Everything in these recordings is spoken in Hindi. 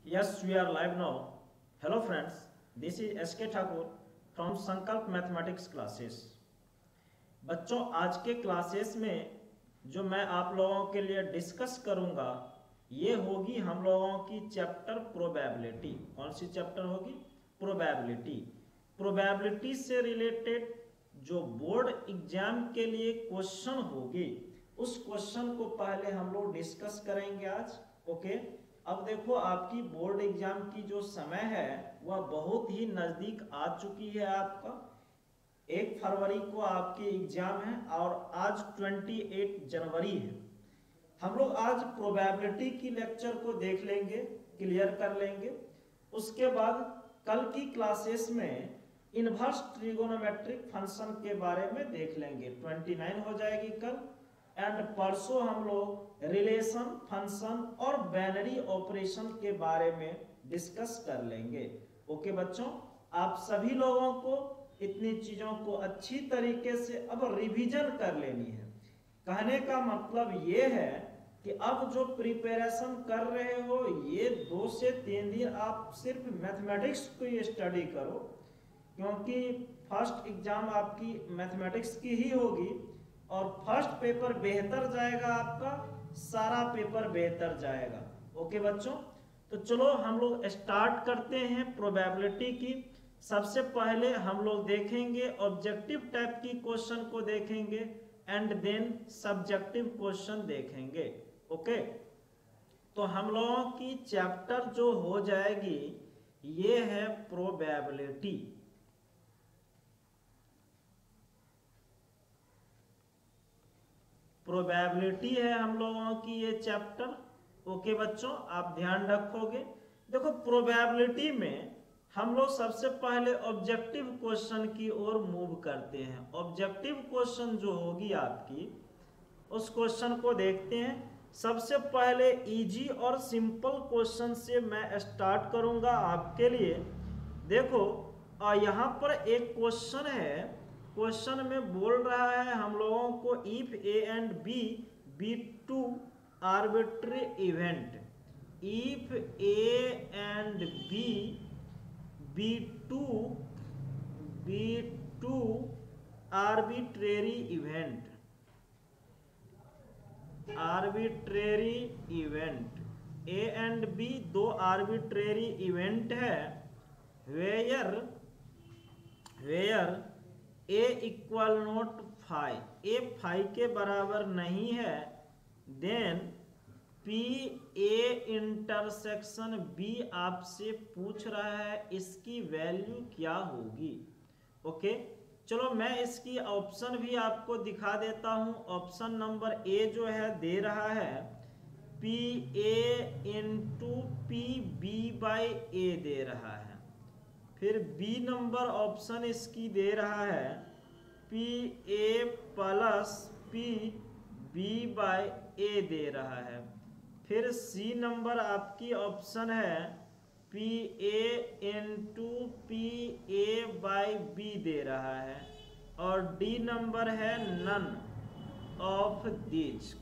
Yes, we are live now. Hello friends, this is SK Thakur from संकल्प मैथमेटिक्स क्लासेस। बच्चों, आज के क्लासेस में जो मैं आप लोगों के लिए डिस्कस करूंगा ये होगी हम लोगों की चैप्टर प्रोबेबिलिटी। कौन सी चैप्टर होगी? प्रोबेबिलिटी। प्रोबेबिलिटी से रिलेटेड जो बोर्ड एग्जाम के लिए क्वेश्चन होगी उस क्वेश्चन को पहले हम लोग डिस्कस करेंगे आज। ओके, अब देखो आपकी बोर्ड एग्जाम की जो समय है वह बहुत ही नजदीक आ चुकी है। आपका 1 फरवरी को आपकी एग्जाम है और आज 28 जनवरी है। हम लोग आज प्रोबेबिलिटी की लेक्चर को देख लेंगे, क्लियर कर लेंगे। उसके बाद कल की क्लासेस में इनवर्स ट्रिगोनोमेट्रिक फंक्शन के बारे में देख लेंगे। 29 हो जाएगी कल। एंड परसों हम लोग रिलेशन, फंक्शन और बाइनरी ऑपरेशन के बारे में डिस्कस कर लेंगे। ओके बच्चों, आप सभी लोगों को इतनी चीजों को अच्छी तरीके से अब रिवीजन कर लेनी है। कहने का मतलब ये है कि अब जो प्रिपरेशन कर रहे हो ये 2 से 3 दिन आप सिर्फ मैथमेटिक्स को स्टडी करो, क्योंकि फर्स्ट एग्जाम आपकी मैथमेटिक्स की ही होगी और फर्स्ट पेपर बेहतर जाएगा, आपका सारा पेपर बेहतर जाएगा। ओके बच्चों, तो चलो हम लोग स्टार्ट करते हैं प्रोबेबिलिटी की। सबसे पहले हम लोग देखेंगे ऑब्जेक्टिव टाइप की क्वेश्चन को देखेंगे एंड देन सब्जेक्टिव क्वेश्चन देखेंगे। ओके, तो हम लोगों की चैप्टर जो हो जाएगी ये है प्रोबेबिलिटी। प्रोबेबिलिटी है हम लोगों की ये चैप्टर। ओके बच्चों, आप ध्यान रखोगे। देखो प्रोबेबिलिटी में हम लोग सबसे पहले ऑब्जेक्टिव क्वेश्चन की ओर मूव करते हैं। ऑब्जेक्टिव क्वेश्चन जो होगी आपकी उस क्वेश्चन को देखते हैं। सबसे पहले इजी और सिंपल क्वेश्चन से मैं स्टार्ट करूंगा आपके लिए। देखो यहाँ पर एक क्वेश्चन है। क्वेश्चन में बोल रहा है हम लोगों को if A and B be two arbitrary event, if A and B two arbitrary event, A and B 2 arbitrary event है where A equal not 5, A 5 के बराबर नहीं है, then P A intersection B आपसे पूछ रहा है इसकी वैल्यू क्या होगी। ओके, चलो मैं इसकी ऑप्शन भी आपको दिखा देता हूं। ऑप्शन नंबर ए जो है दे रहा है P A into P B by A दे रहा है। फिर बी नंबर ऑप्शन इसकी दे रहा है P A plus P B by A दे रहा है। फिर सी नंबर आपकी ऑप्शन है P A into P A by B दे रहा है। और डी नंबर है नन ऑफ दिस।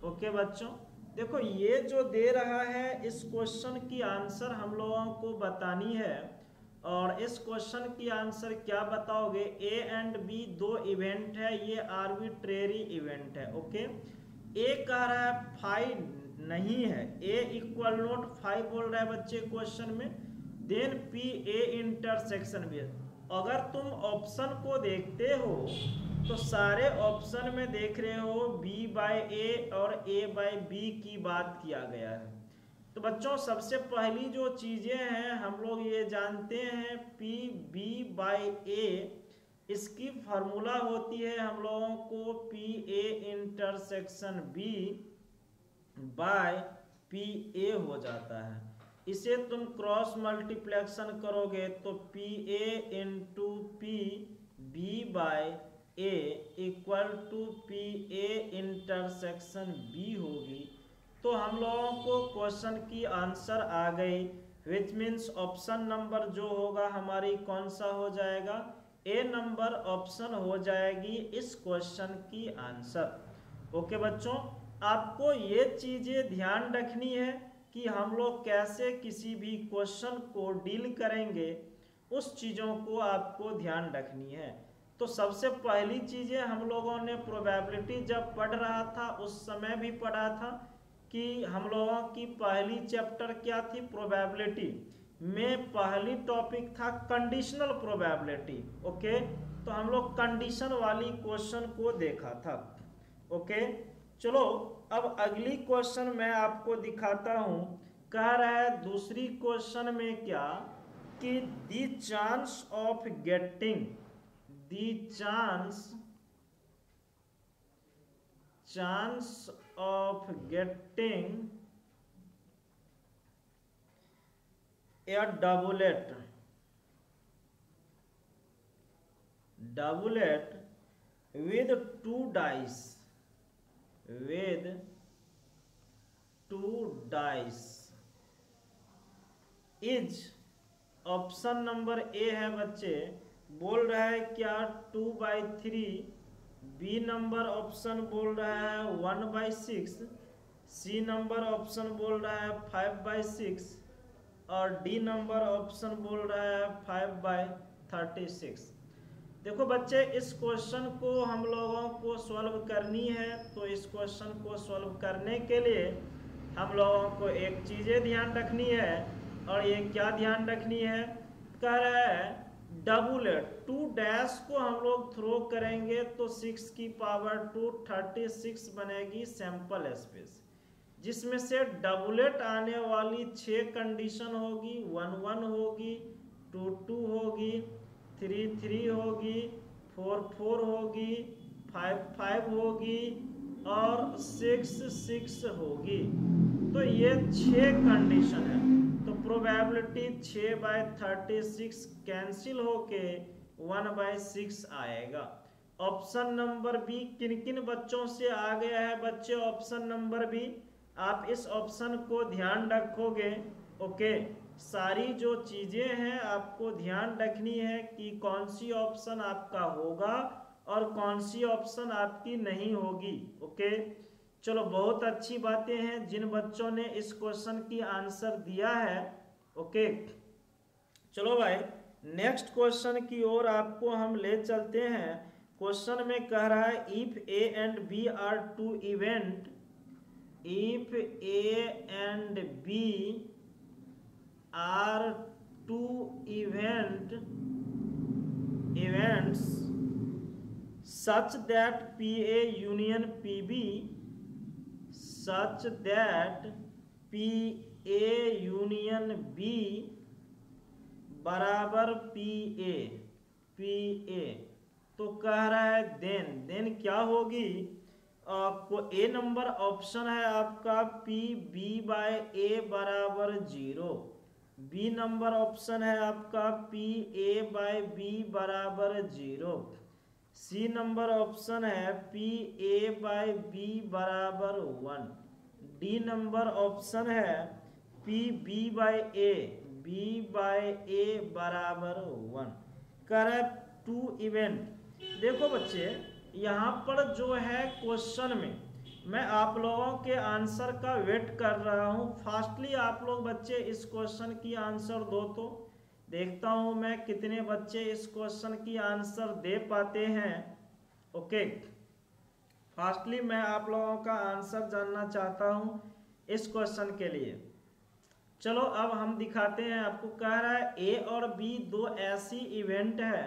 ओके बच्चों, देखो ये जो दे रहा है इस क्वेश्चन की आंसर हम लोगों को बतानी है। और इस क्वेश्चन की आंसर क्या बताओगे? ए एंड बी 2 इवेंट है, ये आर्बिट्रेरी इवेंट है। ओके, ए कह रहा है 5 नहीं है, ए इक्वल नॉट 5 बोल रहा है बच्चे क्वेश्चन में, then P A intersection B. अगर तुम ऑप्शन को देखते हो तो सारे ऑप्शन में देख रहे हो बी बाय ए और ए बाय बी की बात किया गया है। तो बच्चों सबसे पहली जो चीजें हैं हम लोग ये जानते हैं पी बी बाई ए, इसकी फार्मूला होती है हम लोगों को P A intersection B by P A हो जाता है। इसे तुम क्रॉस मल्टीप्लेक्शन करोगे तो P A into P B by A equal to P A intersection B होगी। तो हम लोगों को क्वेश्चन की आंसर आ गई, विच मीन्स ऑप्शन नंबर जो होगा हमारी कौन सा हो जाएगा? ए नंबर ऑप्शन हो जाएगी इस क्वेश्चन की आंसर। ओके बच्चों, आपको ये चीजें ध्यान रखनी है कि हम लोग कैसे किसी भी क्वेश्चन को डील करेंगे, उस चीज़ों को आपको ध्यान रखनी है। तो सबसे पहली चीज़ें हम लोगों ने प्रोबेबिलिटी जब पढ़ रहा था उस समय भी पढ़ा था कि हम लोगों की पहली चैप्टर क्या थी, प्रोबेबिलिटी में पहली टॉपिक था कंडीशनल प्रोबेबिलिटी। ओके, तो हम लोग कंडीशन वाली क्वेश्चन को देखा था। ओके, चलो अब अगली क्वेश्चन मैं आपको दिखाता हूं। कह रहा है दूसरी क्वेश्चन में क्या कि the chance of getting a doublet with two dice is, option number A है बच्चे, बोल रहा है क्या 2/3, बी नंबर ऑप्शन बोल रहा है 1/6, सी नंबर ऑप्शन बोल रहा है 5/6 और डी नंबर ऑप्शन बोल रहा है 5/36। देखो बच्चे, इस क्वेश्चन को हम लोगों को सॉल्व करनी है, तो इस क्वेश्चन को सॉल्व करने के लिए हम लोगों को एक चीज़ें ध्यान रखनी है। और ये क्या ध्यान रखनी है, कह रहा है डबुलेट 2 डैश को हम लोग थ्रो करेंगे तो 6 की पावर 2 36 बनेगी सैंपल स्पेस, जिसमें से डबुलेट आने वाली 6 कंडीशन होगी, 1 1 होगी, 2 2 होगी, 3 3 होगी, 4 4 होगी, 5 5 होगी और 6 6 होगी। तो ये 6 कंडीशन है, तो प्रोबेबिलिटी 6/36 कैंसिल होके 1/6 आएगा। ऑप्शन नंबर बी किन किन बच्चों से आ गया है बच्चे, ऑप्शन नंबर बी, आप इस ऑप्शन को ध्यान रखोगे। ओके, सारी जो चीजें हैं आपको ध्यान रखनी है कि कौन सी ऑप्शन आपका होगा और कौन सी ऑप्शन आपकी नहीं होगी। ओके, चलो बहुत अच्छी बातें हैं जिन बच्चों ने इस क्वेश्चन की आंसर दिया है। ओके, चलो भाई नेक्स्ट क्वेश्चन की ओर आपको हम ले चलते हैं। क्वेश्चन में कह रहा है if A and B are two event, if A and B are two events such that PA union PB बराबर PA, तो कह रहा है देन क्या होगी, आपको ए नंबर ऑप्शन है आपका PB/A बराबर 0, बी नंबर ऑप्शन है आपका PA/B बराबर 0, सी नंबर ऑप्शन है PA/B बराबर 1, डी नंबर ऑप्शन है B/A बराबर 1। कर 2 इवेंट। देखो बच्चे, यहाँ पर जो है क्वेश्चन में मैं आप लोगों के आंसर का वेट कर रहा हूँ। फास्टली आप लोग बच्चे इस क्वेश्चन की आंसर दो, तो देखता हूँ मैं कितने बच्चे इस क्वेश्चन की आंसर दे पाते हैं। ओके, फास्टली मैं आप लोगों का आंसर जानना चाहता हूँ इस क्वेश्चन के लिए। चलो अब हम दिखाते हैं आपको। कह रहा है ए और बी दो ऐसी इवेंट है,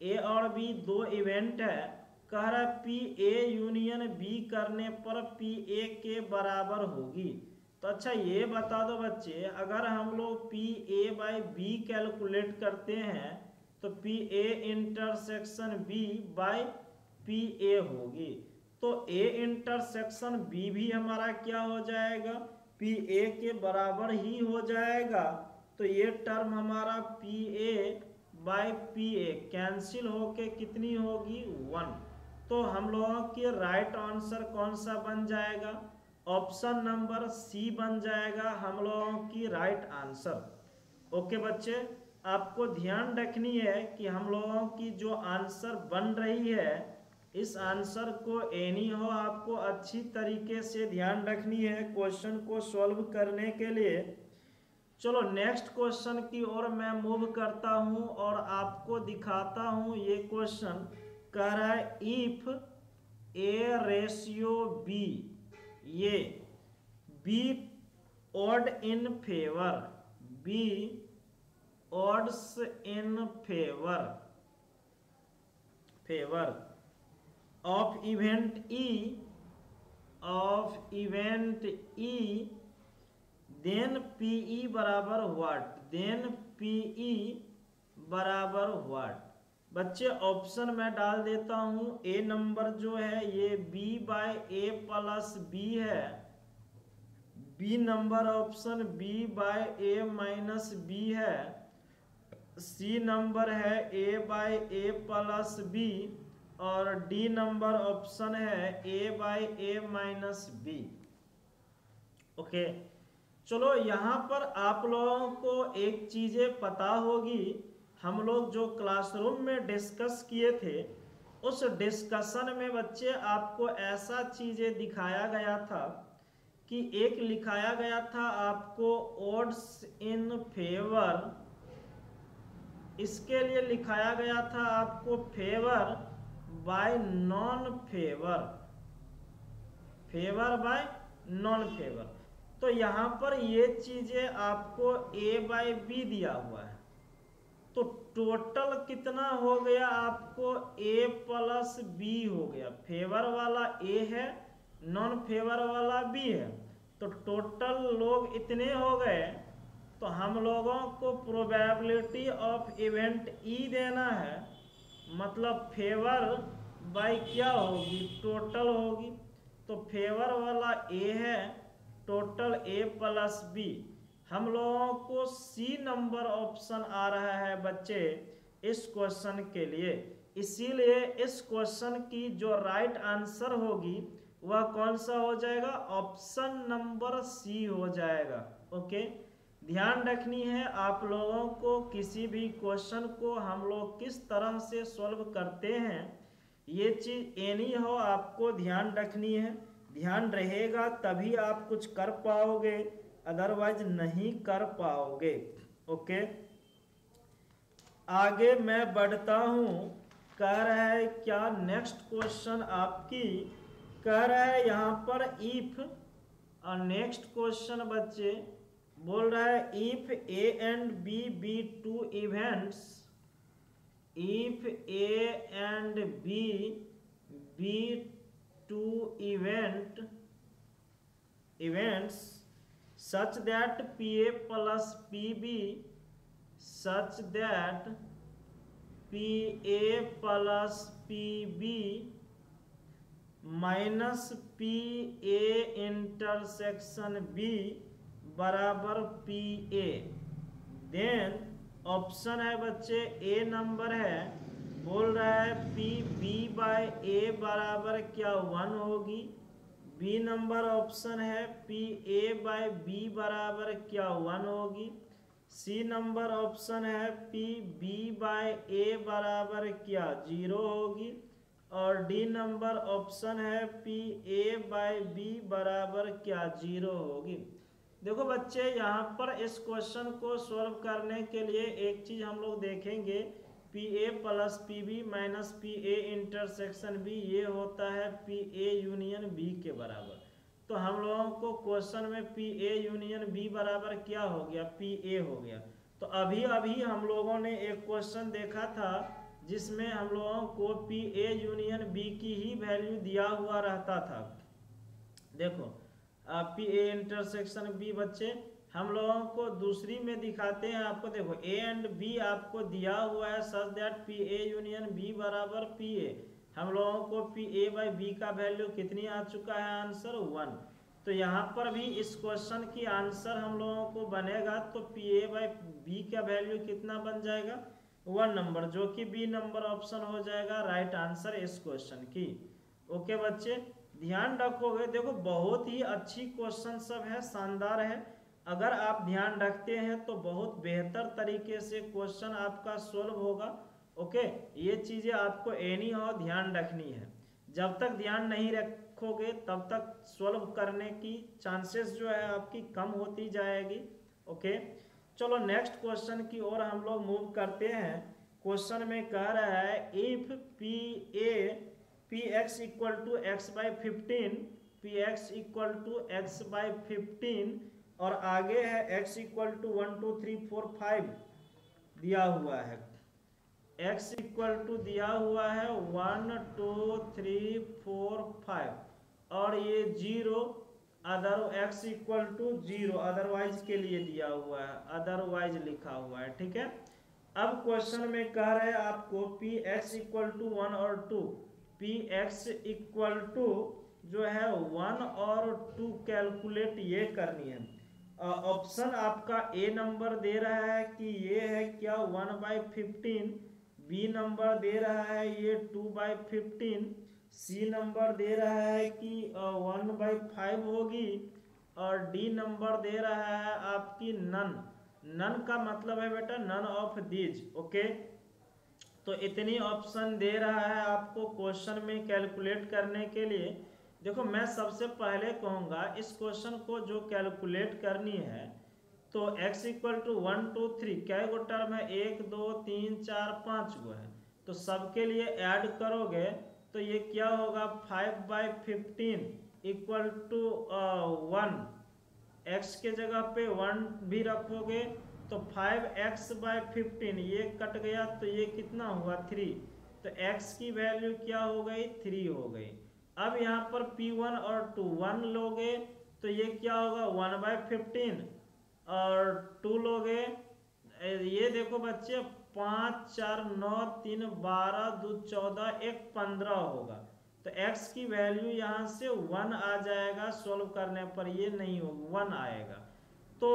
ए और बी दो इवेंट है। कह रहा है पी ए यूनियन बी करने पर पी ए के बराबर होगी। तो अच्छा ये बता दो बच्चे, अगर हम लोग P A by B calculate करते हैं तो P A intersection B by P A होगी। तो ए इंटरसेक्शन बी भी हमारा क्या हो जाएगा, पी ए के बराबर ही हो जाएगा। तो ये टर्म हमारा P A by P A cancel होके कितनी होगी, 1। तो हम लोगों के राइट आंसर कौन सा बन जाएगा, ऑप्शन नंबर सी बन जाएगा हम लोगों की राइट आंसर। ओके बच्चे, आपको ध्यान रखनी है कि हम लोगों की जो आंसर बन रही है इस आंसर को एनी हो आपको अच्छी तरीके से ध्यान रखनी है क्वेश्चन को सॉल्व करने के लिए। चलो नेक्स्ट क्वेश्चन की ओर मैं मूव करता हूं और आपको दिखाता हूं। ये क्वेश्चन कह रहा है इफ ए रेशियो बी, ये B odd in favour, B odds in favour of event E, then P E बराबर व्हाट, देन पीई बराबर व्हाट। बच्चे ऑप्शन में डाल देता हूं। ए नंबर जो है ये B by A plus B है, B number option B by A minus B C, C number है A by A plus B, और डी नंबर ऑप्शन है A by A minus B. Okay, चलो यहाँ पर आप लोगों को एक चीजें पता होगी, हम लोग जो क्लासरूम में डिस्कस किए थे उस डिस्कशन में बच्चे आपको ऐसा चीजें दिखाया गया था कि एक लिखाया गया था आपको ऑड्स इन फेवर, इसके लिए लिखाया गया था आपको favour bye non favour, favour bye non favour. तो यहाँ पर ये चीजें आपको ए बाय बी दिया हुआ है, तो टोटल कितना हो गया आपको ए प्लस बी हो गया। फेवर वाला ए है, नॉन फेवर वाला बी है, तो टोटल लोग इतने हो गए। तो हम लोगों को प्रोबेबिलिटी ऑफ इवेंट ई देना है, मतलब फेवर बाय क्या होगी, टोटल होगी। तो फेवर वाला ए है, टोटल ए प्लस बी। हम लोगों को सी नंबर ऑप्शन आ रहा है बच्चे इस क्वेश्चन के लिए, इसीलिए इस क्वेश्चन की जो राइट आंसर होगी वह कौन सा हो जाएगा, ऑप्शन नंबर सी हो जाएगा। ओके, ध्यान रखनी है आप लोगों को, किसी भी क्वेश्चन को हम लोग किस तरह से सॉल्व करते हैं ये चीज एनी हो आपको ध्यान रखनी है। ध्यान रहेगा तभी आप कुछ कर पाओगे, अदरवाइज नहीं कर पाओगे। ओके, आगे मैं बढ़ता हूं। कह रहा है क्या नेक्स्ट क्वेश्चन आपकी कह रहा है यहाँ पर इफ, और नेक्स्ट क्वेश्चन बच्चे बोल रहा है if A and B be two events, if A and B be two events such that PA plus PB, such that PA plus PB minus PA intersection B बराबर PA, देन ऑप्शन है बच्चे ए नंबर है, बोल रहा है पी बी बाय ए बराबर क्या 1 होगी, बी नंबर ऑप्शन है पी ए बाय बी बराबर क्या 1 होगी, सी नंबर ऑप्शन है पी बी बाय ए बराबर क्या 0 होगी, और डी नंबर ऑप्शन है पी ए बाय बी बराबर क्या 0 होगी। देखो बच्चे यहाँ पर इस क्वेश्चन को सॉल्व करने के लिए एक चीज हम लोग देखेंगे, P A plus P B minus P A intersection B, ये होता है पी ए यूनियन बी के बराबर। तो हम लोगों को क्वेश्चन में पी ए यूनियन बी बराबर क्या हो गया, पी ए हो गया। तो अभी अभी हम लोगों ने एक क्वेश्चन देखा था जिसमें हम लोगों को पी ए यूनियन बी की ही वैल्यू दिया हुआ रहता था। देखो पी ए इंटरसेक्शन बी बच्चे हम लोगों को दूसरी में दिखाते हैं आपको। देखो ए एंड बी आपको दिया हुआ है such that P A union B बराबर पी ए। हम लोगों को पी ए बाई बी का वैल्यू कितनी आ चुका है, आंसर 1। तो यहाँ पर भी इस क्वेश्चन की आंसर हम लोगों को बनेगा तो पी ए बाई बी का वैल्यू कितना बन जाएगा, 1 नंबर, जो कि बी नंबर ऑप्शन हो जाएगा राइट आंसर इस क्वेश्चन की। ओके बच्चे ध्यान रखोगे, देखो बहुत ही अच्छी क्वेश्चन सब है, शानदार है। अगर आप ध्यान रखते हैं तो बहुत बेहतर तरीके से क्वेश्चन आपका सोल्व होगा। ओके ये चीजें आपको एनी हाउ ध्यान रखनी है। जब तक ध्यान नहीं रखोगे तब तक सॉल्व करने की चांसेस जो है आपकी कम होती जाएगी। ओके, चलो नेक्स्ट क्वेश्चन की ओर हम लोग मूव करते हैं। क्वेश्चन में कह रहा है if P X equal to X by 15, P X equal to X by 15 और आगे है x इक्वल टू 1 2 3 4 5 दिया हुआ है, x इक्वल टू दिया हुआ है 1 2 3 4 5 और ये 0 other x equal to 0 otherwise के लिए दिया हुआ है, अदरवाइज लिखा हुआ है। ठीक है, अब क्वेश्चन में कह रहे हैं आपको पी एक्स इक्वल टू 1 और 2, पी एक्स इक्वल टू जो है 1 और 2 कैलकुलेट ये करनी है। ऑप्शन आपका ए नंबर दे रहा है कि ये है क्या 1/15, बी नंबर दे रहा है ये 2/15, सी नंबर दे रहा है कि 1/5 होगी और डी नंबर दे रहा है आपकी नन। नन का मतलब है बेटा नन ऑफ दीज। ओके, तो इतनी ऑप्शन दे रहा है आपको क्वेश्चन में कैलकुलेट करने के लिए। देखो मैं सबसे पहले कहूँगा इस क्वेश्चन को जो कैलकुलेट करनी है तो x इक्वल टू 1 2 3 क्या गो टर्म है 1 2 3 4 5 गो है, तो सबके लिए ऐड करोगे तो ये क्या होगा 5/15 इक्वल टू 1, x के जगह पे 1 भी रखोगे तो 5x/15 ये कट गया तो ये कितना हुआ 3, तो x की वैल्यू क्या हो गई 3 हो गई। अब यहाँ पर P1 और 2 1 लोगे तो ये क्या होगा 1/15 और 2 लोगे, ये देखो बच्चे 5 4 9 3 12 2 14 1 15 होगा, तो x की वैल्यू यहाँ से 1 आ जाएगा, सोल्व करने पर ये नहीं होगा 1 आएगा। तो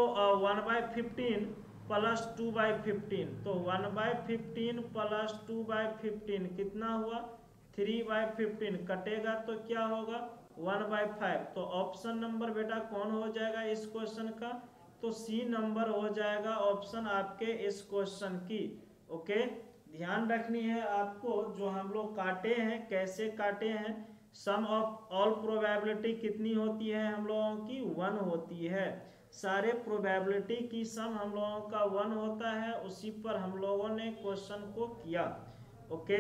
1/15 प्लस 2/15, तो 1/15 प्लस 2/15 कितना हुआ 3/15, कटेगा तो क्या होगा 1/5। तो ऑप्शन नंबर बेटा कौन हो जाएगा इस क्वेश्चन का, तो सी नंबर हो जाएगा ऑप्शन आपके इस क्वेश्चन की। ओके, ध्यान रखनी है आपको जो हम लोग काटे हैं कैसे काटे हैं। सम ऑफ ऑल प्रोबेबिलिटी कितनी होती है हम लोगों की 1 होती है, सारे प्रोबेबिलिटी की सम हम लोगों का 1 होता है, उसी पर हम लोगों ने क्वेश्चन को किया। ओके,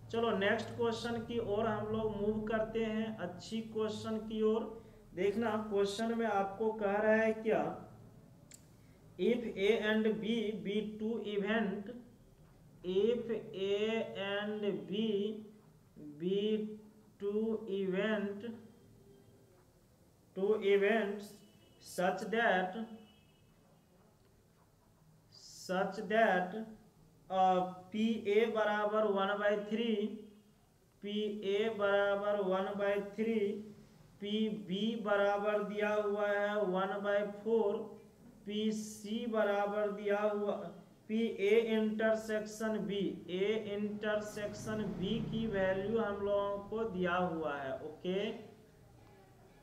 चलो नेक्स्ट क्वेश्चन की ओर हम लोग मूव करते हैं, अच्छी क्वेश्चन की ओर। देखना क्वेश्चन में आपको कह रहा है क्या if A and B be two event, if A and B be two events such that PA बराबर 1/3, PA बराबर 1/3, PB बराबर दिया हुआ है 1/4, PC बराबर दिया हुआ PA intersection B, A intersection B की वैल्यू हम लोगों को दिया हुआ है। ओके,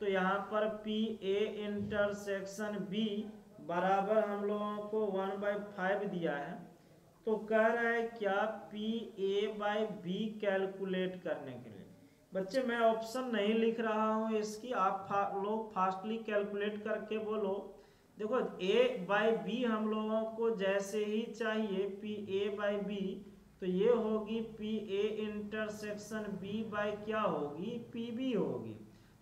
तो यहाँ पर PA इंटरसेक्शन B बराबर हम लोगों को 1/5 दिया है, तो कह रहा है क्या PA/B कैलकुलेट करने के लिए। बच्चे मैं ऑप्शन नहीं लिख रहा हूँ इसकी, आप लोग फास्टली कैलकुलेट करके बोलो। देखो A/B हम लोगों को जैसे ही चाहिए PA/B, तो ये होगी PA इंटरसेक्शन B बाय क्या होगी PB होगी,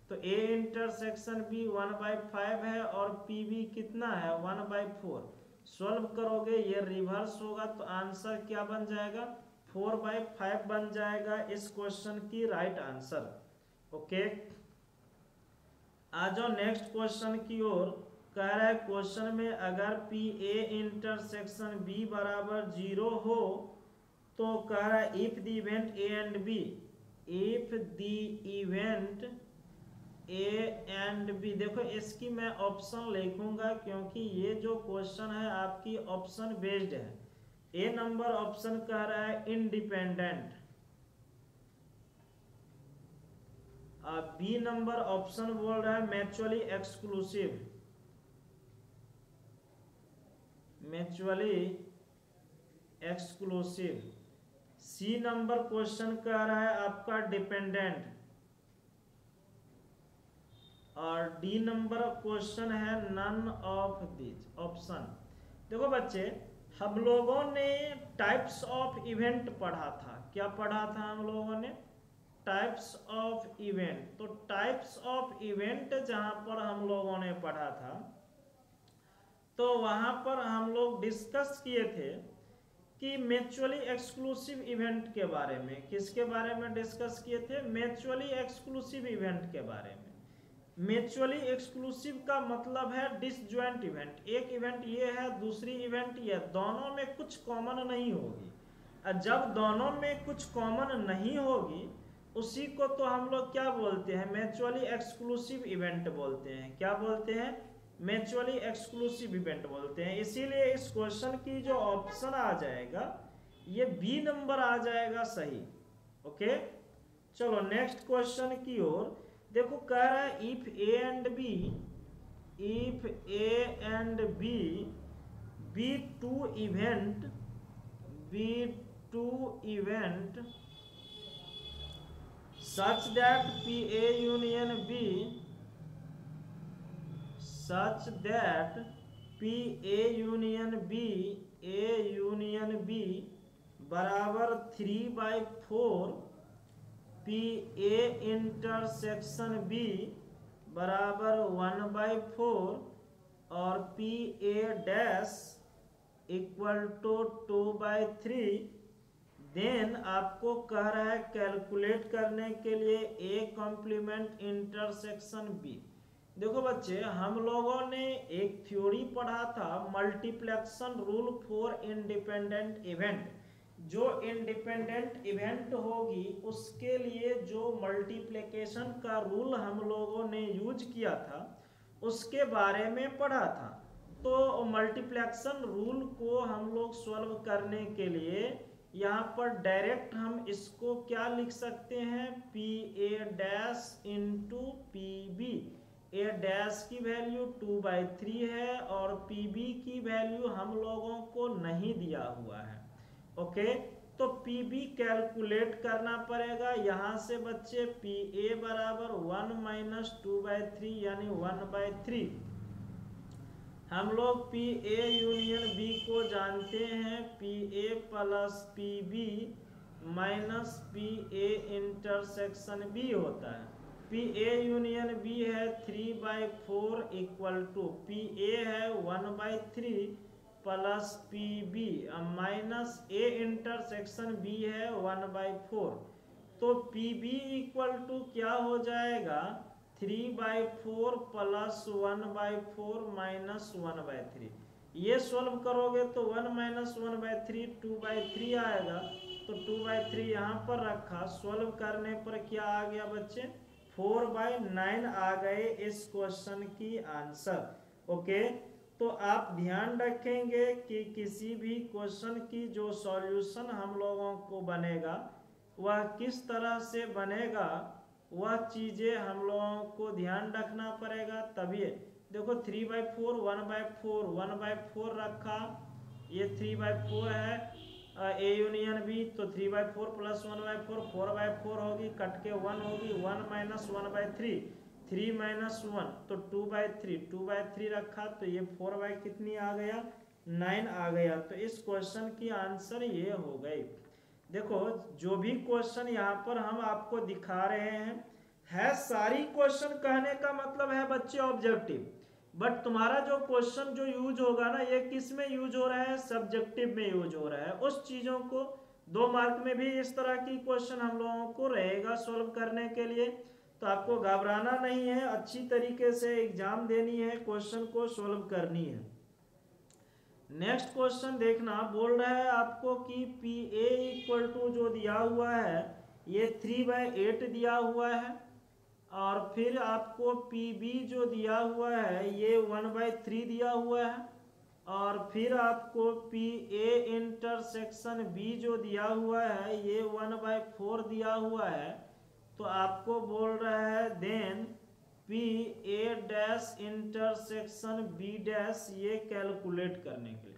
तो A इंटरसेक्शन B 1/5 है और PB कितना है 1/4। सॉल्व करोगे ये रिवर्स होगा तो आंसर क्या बन जाएगा 4/5 बन जाएगा इस क्वेश्चन की राइट आंसर। ओके, आ जाओ नेक्स्ट क्वेश्चन की ओर। कह रहा है क्वेश्चन में अगर PA इंटरसेक्शन B बराबर 0 हो तो कह रहा है if the event A and B, if the event A and B, देखो इसकी मैं ऑप्शन लिखूंगा क्योंकि ये जो क्वेश्चन है आपकी ऑप्शन बेस्ड है। A नंबर ऑप्शन कह रहा है इंडिपेंडेंट, B नंबर ऑप्शन बोल रहा है mutually exclusive, mutually exclusive. C number question कह रहा है आपका डिपेंडेंट, और डी नंबर क्वेश्चन है नन ऑफ दिस ऑप्शन। देखो बच्चे, हम लोगों ने टाइप्स ऑफ इवेंट पढ़ा था। क्या पढ़ा था हम लोगों ने? Types of event. तो टाइप्स ऑफ इवेंट जहां पर हम लोगों ने पढ़ा था, तो वहां पर हम लोग डिस्कस किए थे कि म्यूचुअली एक्सक्लूसिव इवेंट के बारे में। किसके बारे में डिस्कस किए थे? म्यूचुअली एक्सक्लूसिव इवेंट के बारे में। म्यूचुअली एक्सक्लूसिव का मतलब है डिसजॉइंट इवेंट। एक इवेंट ये है, दूसरी इवेंट ये, दोनों में कुछ कॉमन नहीं होगी। और जब दोनों में कुछ कॉमन नहीं होगी, उसी को तो हम लोग क्या बोलते हैं? म्यूचुअली एक्सक्लूसिव इवेंट बोलते हैं। क्या बोलते हैं? म्यूचुअली एक्सक्लूसिव इवेंट बोलते हैं। इसीलिए इस क्वेश्चन की जो ऑप्शन आ जाएगा, ये बी नंबर आ जाएगा सही। ओके, चलो नेक्स्ट क्वेश्चन की ओर। देखो, कह रहा है if A and B be two event such that PA union B बराबर 3/4 PA इंटरसेक्शन B बराबर 1/4 और PA dash equal to 2/3, then आपको कह रहा है कैलकुलेट करने के लिए A कॉम्प्लीमेंट इंटरसेक्शन B। देखो बच्चे, हम लोगों ने एक थ्योरी पढ़ा था, मल्टीप्लेक्शन रूल फॉर इंडिपेंडेंट इवेंट। जो इंडिपेंडेंट इवेंट होगी उसके लिए जो मल्टीप्लिकेशन का रूल हम लोगों ने यूज किया था, उसके बारे में पढ़ा था। तो मल्टीप्लेक्शन रूल को हम लोग सॉल्व करने के लिए यहाँ पर डायरेक्ट हम इसको क्या लिख सकते हैं? PA dash into PB। A dash की वैल्यू 2/3 है और PB की वैल्यू हम लोगों को नहीं दिया हुआ है। ओके, तो PB कैलकुलेट करना पड़ेगा। यहाँ से बच्चे PA बराबर 1 - 2/3 यानी 1/3। हम लोग PA यूनियन B को जानते हैं, PA plus PB minus PA intersection B होता है। PA यूनियन B है 3/4 इक्वल टू PA है 1/3 plus PB minus A intersection B है 1/4। तो PB इक्वल टू क्या हो जाएगा? 3/4 प्लस 1/4 माइनस 1/3। ये सोल्व करोगे तो 1 - 1/3 2/3 आएगा। तो 2/3 यहाँ पर रखा, सोल्व करने पर क्या आ गया बच्चे? 4/9 आ गए इस क्वेश्चन की आंसर। ओके, तो आप ध्यान रखेंगे कि किसी भी क्वेश्चन की जो सॉल्यूशन हम लोगों को बनेगा, वह किस तरह से बनेगा, वह चीजें हम लोगों को ध्यान रखना पड़ेगा। तभी देखो 3/4 1/4 1/4 रखा, ये 3/4 है A यूनियन B, तो 3/4 प्लस 1/4 4/4 होगी, कट के 1 होगी, 1 माइनस 1/3 3 माइनस 1 तो 2/3 2/3 रखा, तो ये 4 कितनी आ गया? 9 आ गया। तो इस क्वेश्चन की आंसर ये हो गई। देखो, जो भी क्वेश्चन यहाँ पर हम आपको दिखा रहे हैं, है सारी क्वेश्चन, कहने का मतलब है बच्चे ऑब्जेक्टिव। बट तुम्हारा जो क्वेश्चन जो यूज होगा ना, ये किस में यूज हो रहा है? सब्जेक्टिव में यूज हो रहा है। उस चीजों को 2 मार्क में भी इस तरह की क्वेश्चन हम लोगों को रहेगा सोल्व करने के लिए। तो आपको घबराना नहीं है, अच्छी तरीके से एग्जाम देनी है, क्वेश्चन को सोल्व करनी है। नेक्स्ट क्वेश्चन देखना, बोल रहा है आपको कि PA इक्वल टू जो दिया हुआ है ये 3/8 दिया हुआ है, और फिर आपको PB जो दिया हुआ है ये 1/3 दिया हुआ है, और फिर आपको PA इंटरसेक्शन B जो दिया हुआ है ये 1/4 दिया हुआ है। तो आपको बोल रहा है then PA dash intersection B dash ये कैलकुलेट करने के लिए।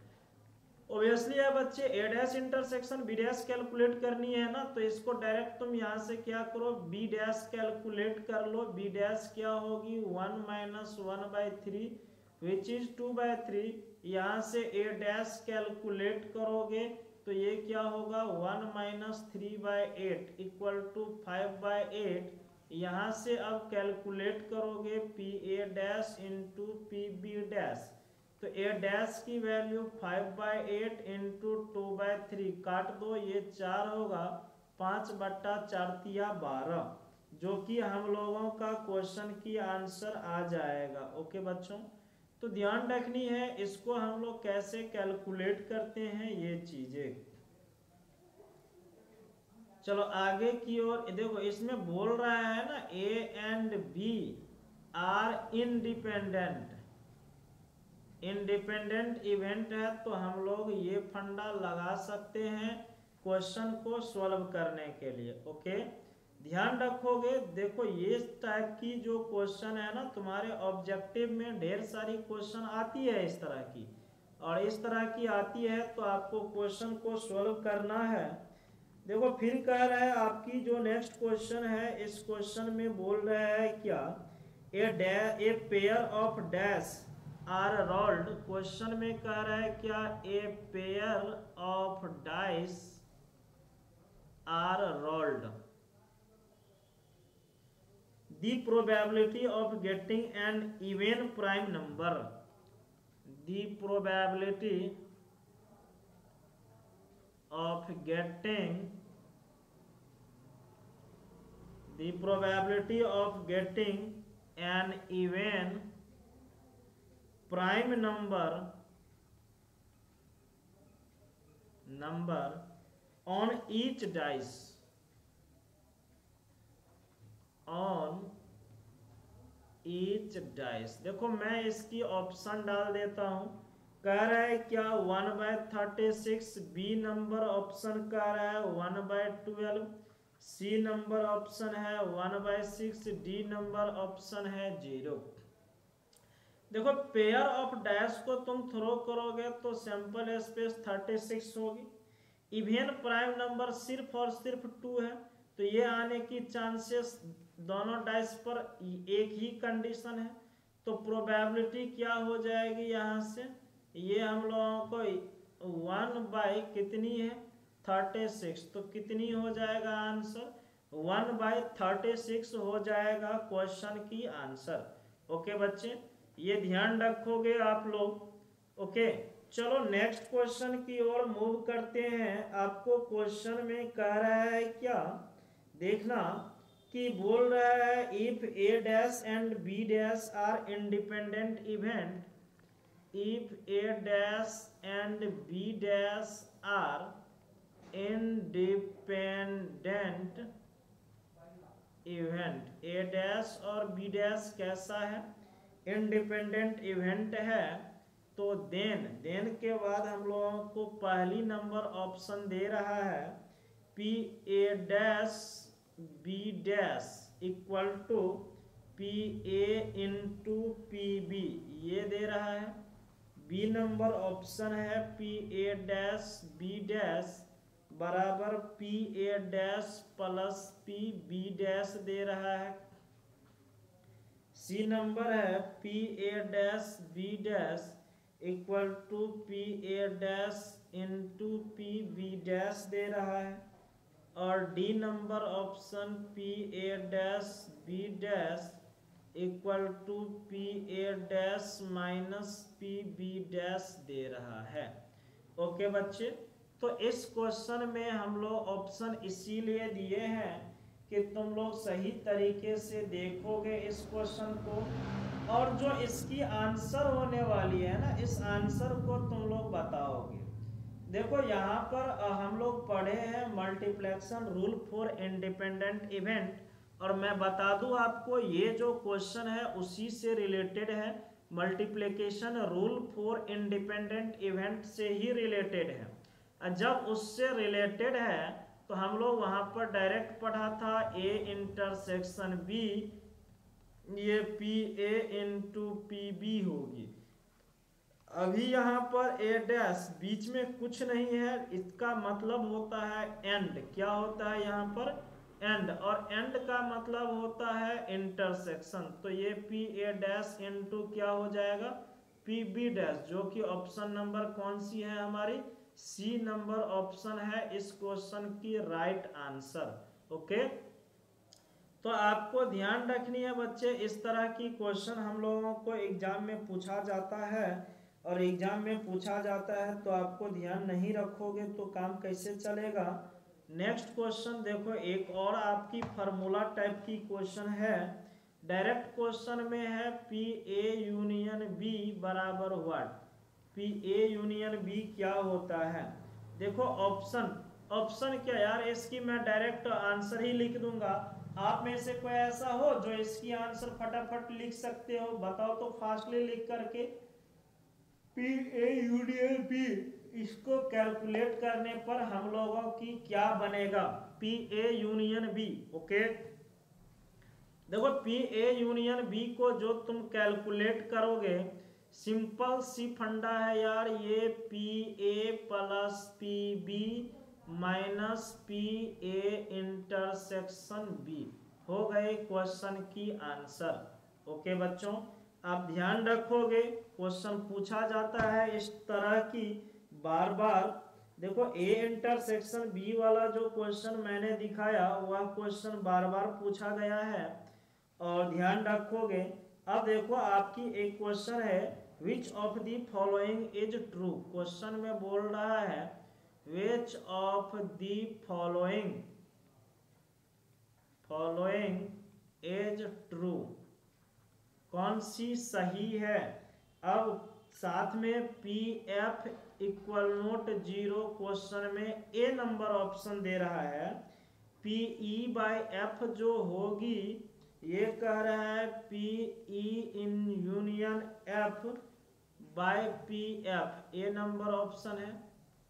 ऑब्वियसली है बच्चे, A dash intersection B dash calculate करनी है ना, तो इसको डायरेक्ट तुम यहाँ से क्या करो, बी डैश कैलकुलेट कर लो। बी डैश क्या होगी, 1 माइनस 1/3 विच इज 2/3। यहाँ से ए डैश कैलकुलेट करोगे तो ये क्या होगा, 1 माइनस 3/8 इक्वल टू 5/8। यहाँ से अब कैलकुलेट करोगे P A dash into P B dash, तो ए डैश की वैल्यू 5/8 इंटू 2/3 काट दो, ये 4 होगा, 5/4 12, जो कि हम लोगों का क्वेश्चन की आंसर आ जाएगा। ओके बच्चों, तो ध्यान रखनी है इसको हम लोग कैसे कैलकुलेट करते हैं ये चीजें। चलो आगे की ओर देखो, इसमें बोल रहा है ना A and B are independent, independent event है, तो हम लोग ये फंडा लगा सकते हैं क्वेश्चन को सॉल्व करने के लिए। ओके, ध्यान रखोगे, देखो ये टाइप की जो क्वेश्चन है ना तुम्हारे ऑब्जेक्टिव में ढेर सारी क्वेश्चन आती है इस तरह की, और इस तरह की आती है तो आपको क्वेश्चन को सॉल्व करना है। देखो फिर कह रहा है आपकी जो नेक्स्ट क्वेश्चन है, इस क्वेश्चन में बोल रहा है क्या, a pair of dash are rolled. Question में कह रहा है क्या, a pair of dice are rolled, the probability of getting an even prime number, the probability of getting an even prime number on each dice, देखो मैं इसकी ऑप्शन डाल देता हूं। कह रहा है क्या 1/36, बी नंबर ऑप्शन कह रहा है 1/12, सी नंबर ऑप्शन है 1/6, डी नंबर ऑप्शन है 0। देखो पेयर ऑफ डैश को तुम थ्रो करोगे तो सैंपल स्पेस 36 होगी, इवन प्राइम नंबर सिर्फ और सिर्फ 2 है, तो ये आने की चांसेस दोनों डाइस पर एक ही कंडीशन है, तो प्रोबेबिलिटी क्या हो जाएगी यहाँ से, ये हम लोगों को 1 कितनी है 36, तो कितनी हो जाएगा आंसर, 1/36 हो जाएगा क्वेश्चन की आंसर। ओके बच्चे, ये ध्यान रखोगे आप लोग। ओके चलो नेक्स्ट क्वेश्चन की ओर मूव करते हैं। आपको क्वेश्चन में कह रहा है क्या, देखना कि बोल रहा है if A dash and B dash are independent event, if a dash and b dash are independent event, a dash और b dash कैसा है, इंडिपेंडेंट इवेंट है, तो देन के बाद हम लोगों को पहली नंबर ऑप्शन दे रहा है p a dash b dash equal to p a into p b, ये दे रहा है। बी नंबर ऑप्शन है P A dash B dash बराबर P A dash plus P B dash दे रहा है। सी नंबर है P A dash B dash equal to P A dash into P B dash दे रहा है, और D number option P A dash B dash equal to P A dash minus P B dash दे रहा है। ओके बच्चे, तो इस क्वेश्चन में हम लोग ऑप्शन इसीलिए दिए हैं कि तुम लोग सही तरीके से देखोगे इस क्वेश्चन को, और जो इसकी आंसर होने वाली है ना, इस आंसर को तुम लोग बताओगे। देखो यहाँ पर हम लोग पढ़े हैं मल्टीप्लेक्शन रूल फॉर इंडिपेंडेंट इवेंट, और मैं बता दूं आपको ये जो क्वेश्चन है उसी से रिलेटेड है, multiplication rule for independent event से ही रिलेटेड है। जब उससे रिलेटेड है तो हम लोग वहां पर डायरेक्ट पढ़ा था ए इंटरसेक्शन बी, ये P A into P B होगी। अभी यहाँ पर ए डैश बीच में कुछ नहीं है, इसका मतलब होता है एंड। क्या होता है यहाँ पर? एंड। और एंड का मतलब होता है इंटरसेक्शन। तो ये पी ए डैश इनटू क्या हो जाएगा? पी बी डैश, जो कि ऑप्शन नंबर कौन सी है हमारी? सी नंबर ऑप्शन है इस क्वेश्चन की राइट आंसर। ओके, तो आपको ध्यान रखनी है बच्चे, इस तरह की क्वेश्चन हम लोगों को एग्जाम में पूछा जाता है, और एग्जाम में पूछा जाता है तो आपको ध्यान नहीं रखोगे तो काम कैसे चलेगा। नेक्स्ट क्वेश्चन देखो, एक और आपकी फार्मूला टाइप की क्वेश्चन है। डायरेक्ट क्वेश्चन में है पी ए यूनियन बी बराबर what? P A union B क्या होता है? देखो ऑप्शन क्या यार, इसकी मैं डायरेक्ट आंसर ही लिख दूंगा। आप में से कोई ऐसा हो जो इसकी आंसर फटाफट लिख सकते हो? बताओ तो फास्टली लिख करके। पी ए यूनियन बी, इसको कैलकुलेट करने पर हम लोगों की क्या बनेगा? P A union B. Okay, देखो पी ए यूनियन बी को जो तुम कैलकुलेट करोगे, सिंपल सी फंडा है यार, ये P A plus P B minus P A intersection B हो गए क्वेश्चन की आंसर। ओके बच्चों, आप ध्यान रखोगे, क्वेश्चन पूछा जाता है इस तरह की बार बार। देखो ए इंटरसेक्शन बी वाला जो क्वेश्चन मैंने दिखाया, वह क्वेश्चन बार बार पूछा गया है, और ध्यान रखोगे। अब देखो आपकी एक क्वेश्चन है, which of the following is true. Question में बोल रहा है which of the following is true, कौन सी सही है। अब साथ में P F equal note 0, question में ए नंबर ऑप्शन दे रहा है। पी ई बाई एफ जो होगी, ये कह रहा है P E in union F by P F, A number option है।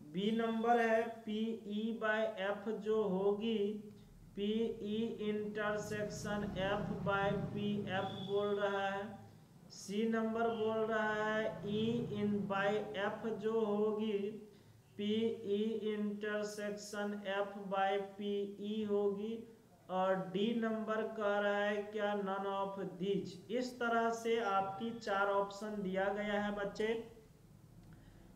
बी नंबर है पी ई बाय एफ जो होगी P E intersection F by P F बोल रहा है। सी नंबर बोल रहा है ई इन बाय एफ जो होगी P E intersection F by P E होगी। और डी नंबर कह रहा है क्या? None of these. इस तरह से आपकी 4 ऑप्शन दिया गया है बच्चे,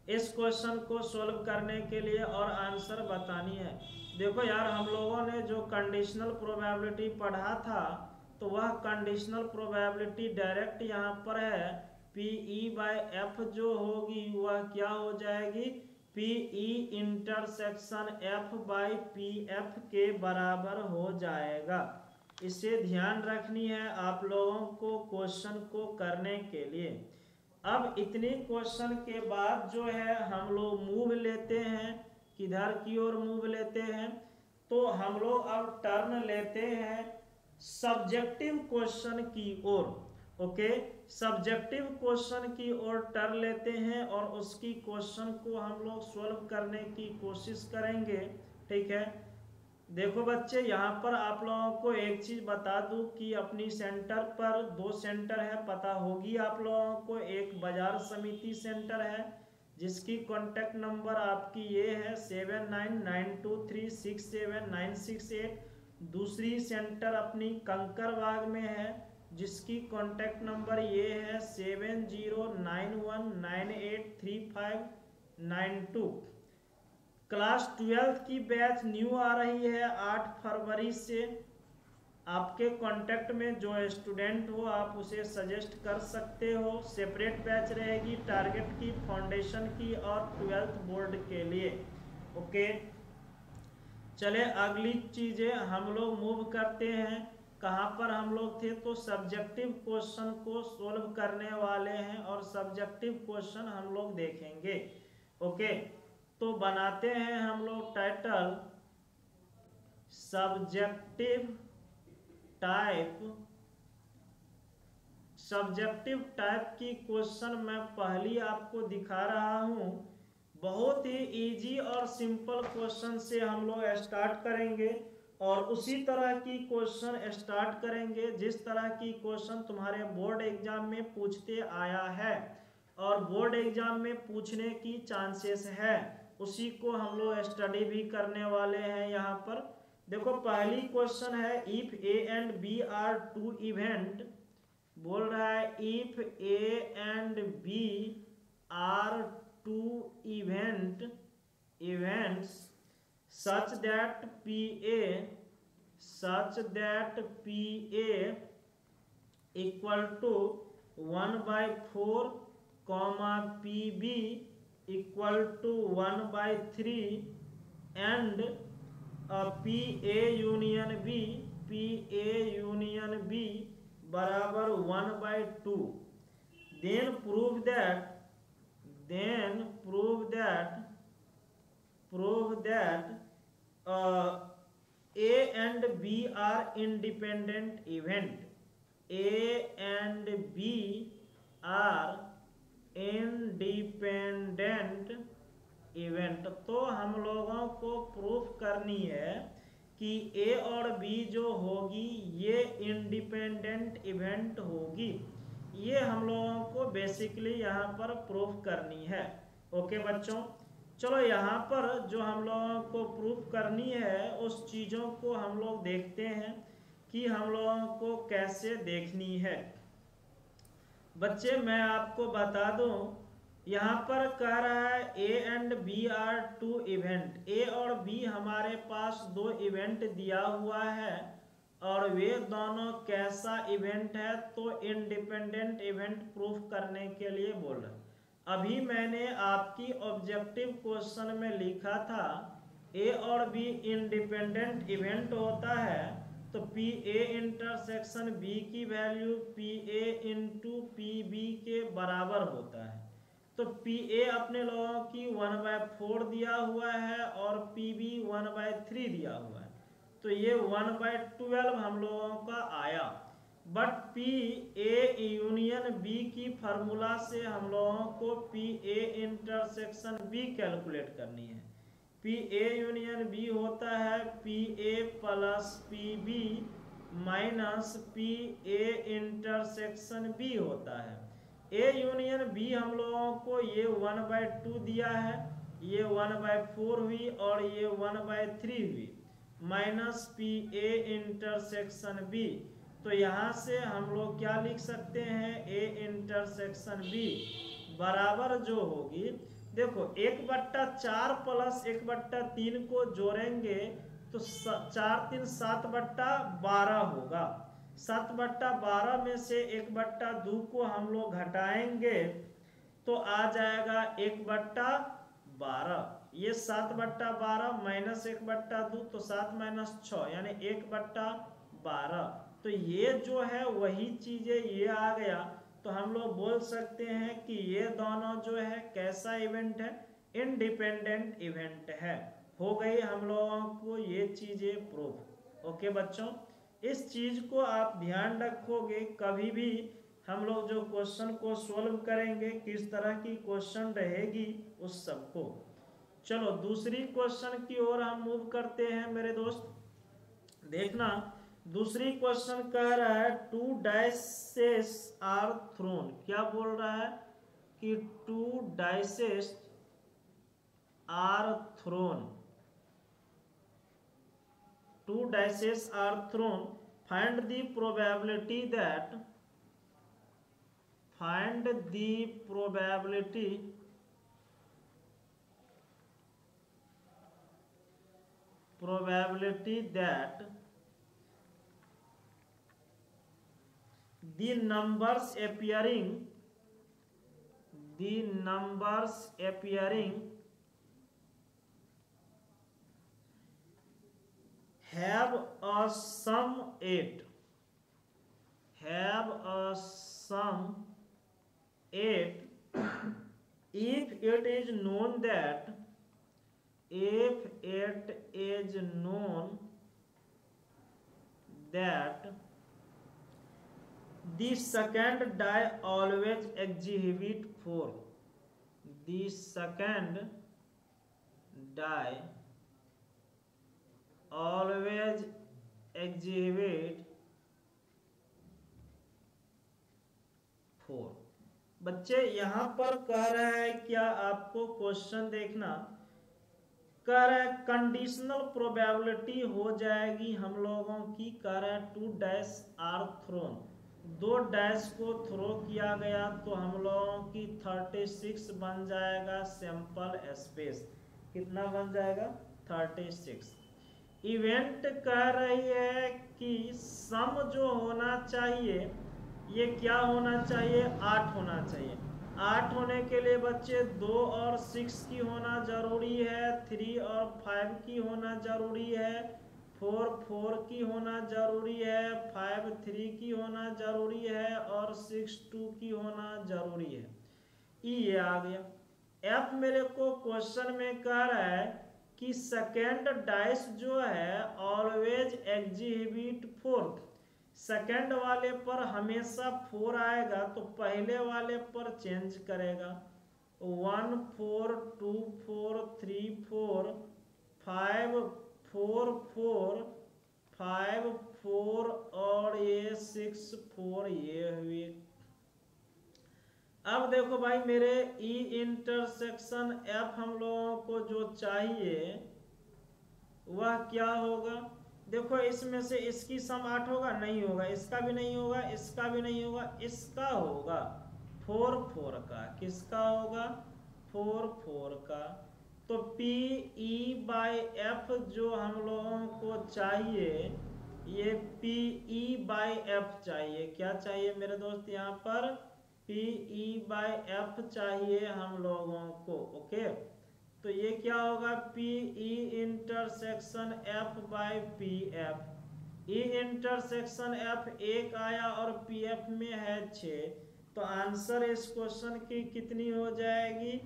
इस क्वेश्चन को सॉल्व करने के लिए और आंसर बतानी है। देखो यार, हम लोगों ने जो कंडीशनल प्रोबेबिलिटी पढ़ा था, तो वह कंडीशनल प्रोबेबिलिटी डायरेक्ट यहाँ पर है, पी ई बाय एफ जो होगी वह क्या हो जाएगी? P E intersection F by P F के बराबर हो जाएगा। इसे ध्यान रखनी है आप लोगों को क्वेश्चन को करने के लिए। अब इतनी क्वेश्चन के बाद जो है हम लोग मूव लेते हैं, किधर की ओर मूव लेते हैं? तो हम लोग अब टर्न लेते हैं सब्जेक्टिव क्वेश्चन की ओर। ओके, सब्जेक्टिव क्वेश्चन की ओर टर्न लेते हैं और उसकी क्वेश्चन को हम लोग सॉल्व करने की कोशिश करेंगे। ठीक है, देखो बच्चे, यहाँ पर आप लोगों को एक चीज बता दूं कि अपनी सेंटर पर 2 सेंटर है, पता होगी आप लोगों को। एक बाजार समिति सेंटर है जिसकी कॉन्टैक्ट नंबर आपकी ये है 7992367968। दूसरी सेंटर अपनी कंकरबाग में है जिसकी कॉन्टैक्ट नंबर ये है 7091983592। क्लास 12th की बैच न्यू आ रही है 8 फरवरी से। आपके कांटेक्ट में जो स्टूडेंट हो आप उसे सजेस्ट कर सकते हो। सेपरेट बैच रहेगी टारगेट की, फाउंडेशन की और 12th बोर्ड के लिए। ओके, चले अगली चीजें हम लोग मूव करते हैं। कहाँ पर हम लोग थे? तो सब्जेक्टिव क्वेश्चन को सॉल्व करने वाले हैं और सब्जेक्टिव क्वेश्चन हम लोग देखेंगे। ओके, तो बनाते हैं हम लोग टाइटल सब्जेक्टिव टाइप की क्वेश्चन मैं पहली आपको दिखा रहा हूं। बहुत ही इजी और सिंपल क्वेश्चन से हम लोग स्टार्ट करेंगे और उसी तरह की क्वेश्चन स्टार्ट करेंगे जिस तरह की क्वेश्चन तुम्हारे बोर्ड एग्जाम में पूछते आया है। और बोर्ड एग्जाम में पूछने की चांसेस है, उसी को हम लोग स्टडी भी करने वाले हैं। यहाँ पर देखो पहली क्वेश्चन है, if A and B are two event, बोल रहा है if A and B are two events such that PA equal to 1/4 comma PB equal to 1/3 and PA union B बराबर 1/2, then prove that A and B are independent event. A and B are independent event। तो हम लोगों को प्रूफ करनी है कि A और B जो होगी ये इंडिपेंडेंट इवेंट होगी। ये हम लोगों को बेसिकली यहाँ पर प्रूफ करनी है। ओके बच्चों, चलो यहाँ पर जो हम लोगों को प्रूफ करनी है उस चीज़ों को हम लोग देखते हैं कि हम लोगों को कैसे देखनी है। बच्चे मैं आपको बता दूं, यहाँ पर कह रहा है A and B are two event. A और बी हमारे पास दो इवेंट दिया हुआ है और वे दोनों कैसा इवेंट है, तो इंडिपेंडेंट इवेंट प्रूफ करने के लिए बोल रहे हैं। अभी मैंने आपकी ऑब्जेक्टिव क्वेश्चन में लिखा था ए और बी इंडिपेंडेंट इवेंट होता है तो पी ए इंटरसेक्शन बी की value P A into P B के बराबर होता है। तो पी ए अपने लोगों की 1/4 दिया हुआ है और पी बी 1/3 दिया हुआ है, तो ये 1/12 हम लोगों का आया। But P A union B की फार्मूला से हम लोगों को P A intersection B calculate करनी है। पी ए यूनियन बी होता है P A plus P B minus P A intersection B होता है। ए यूनियन बी हम लोगों को ये 1/2 दिया है, ये 1/4 हुई और ये 1/3 हुई, minus P A intersection B. तो यहाँ से हम लोग क्या लिख सकते हैं, ए इंटरसेक्शन बी बराबर जो होगी, देखो 1/4 प्लस 1/3 को जोड़ेंगे तो 4×3 7/12 होगा। 7/12 में से 1/2 को हम लोग घटाएंगे तो आ जाएगा 1/12। ये 7/12 माइनस 1/2 तो 7 - 6 यानी 1/12। तो ये जो है वही चीजें ये आ गया, तो हम लोग बोल सकते हैं कि ये दोनों जो है कैसा इवेंट है, इंडिपेंडेंट इवेंट है। हो गई हम लोगों को ये चीजें प्रूफ। ओके बच्चों, इस चीज को आप ध्यान रखोगे, कभी भी हम लोग जो क्वेश्चन को सोल्व करेंगे किस तरह की क्वेश्चन रहेगी उस सबको। चलो दूसरी क्वेश्चन की ओर हम मूव करते हैं मेरे दोस्त। देखना दूसरी क्वेश्चन कह रहा है 2 डाइसेस आर थ्रोन। क्या बोल रहा है कि 2 dices are thrown. 2 dices are thrown, find the probability that the numbers appearing have a sum 8 if it is known that the second die always exhibit 4. The second die always exhibit 4. बच्चे यहाँ पर कह रहा है, क्या आपको क्वेश्चन देखना, कह रहा है कंडीशनल प्रोबेबिलिटी हो जाएगी हम लोगों की, कह रहा है 2 डैश आर थ्रोन, 2 डैश को थ्रो किया गया तो हम लोगों की 36 बन जाएगा सैंपल स्पेस। कितना बन जाएगा? 36। इवेंट कह रही है कि सम जो होना चाहिए ये क्या होना चाहिए? 8 होना चाहिए। 8 होने के लिए बच्चे 2 और 6 की होना जरूरी है, 3 और 5 की होना जरूरी है, 4 की होना जरूरी है, 5 3 की होना जरूरी है और 6 2 की होना जरूरी है। ये आ गया। एफ मेरे को क्वेश्चन में कह रहा है कि सेकेंड डाइस जो है ऑलवेज एग्जिबिट फोर्थ, सेकेंड वाले पर हमेशा 4 आएगा तो पहले वाले पर चेंज करेगा। 1 4 2 4 3 4 5 4 4 5 4 और ये 6 4 ये हुए। अब देखो भाई मेरे ई इंटरसेक्शन एफ हम लोगों को जो चाहिए वह क्या होगा? देखो इसमें से इसकी सम 8 होगा? नहीं होगा। इसका भी नहीं होगा, इसका भी नहीं होगा, इसका होगा 4 4 का। किसका होगा? 4 4 का। तो पी ई बाई एफ जो हम लोगों को चाहिए, ये पी ई बाई एफ चाहिए। क्या चाहिए मेरे दोस्त? यहाँ पर पी ई बाई एफ चाहिए हम लोगों को। ओके, तो ये क्या होगा? P E intersection F by P F. E intersection F 1 आया और पी एफ में है 6, तो आंसर इस क्वेश्चन की कितनी हो जाएगी?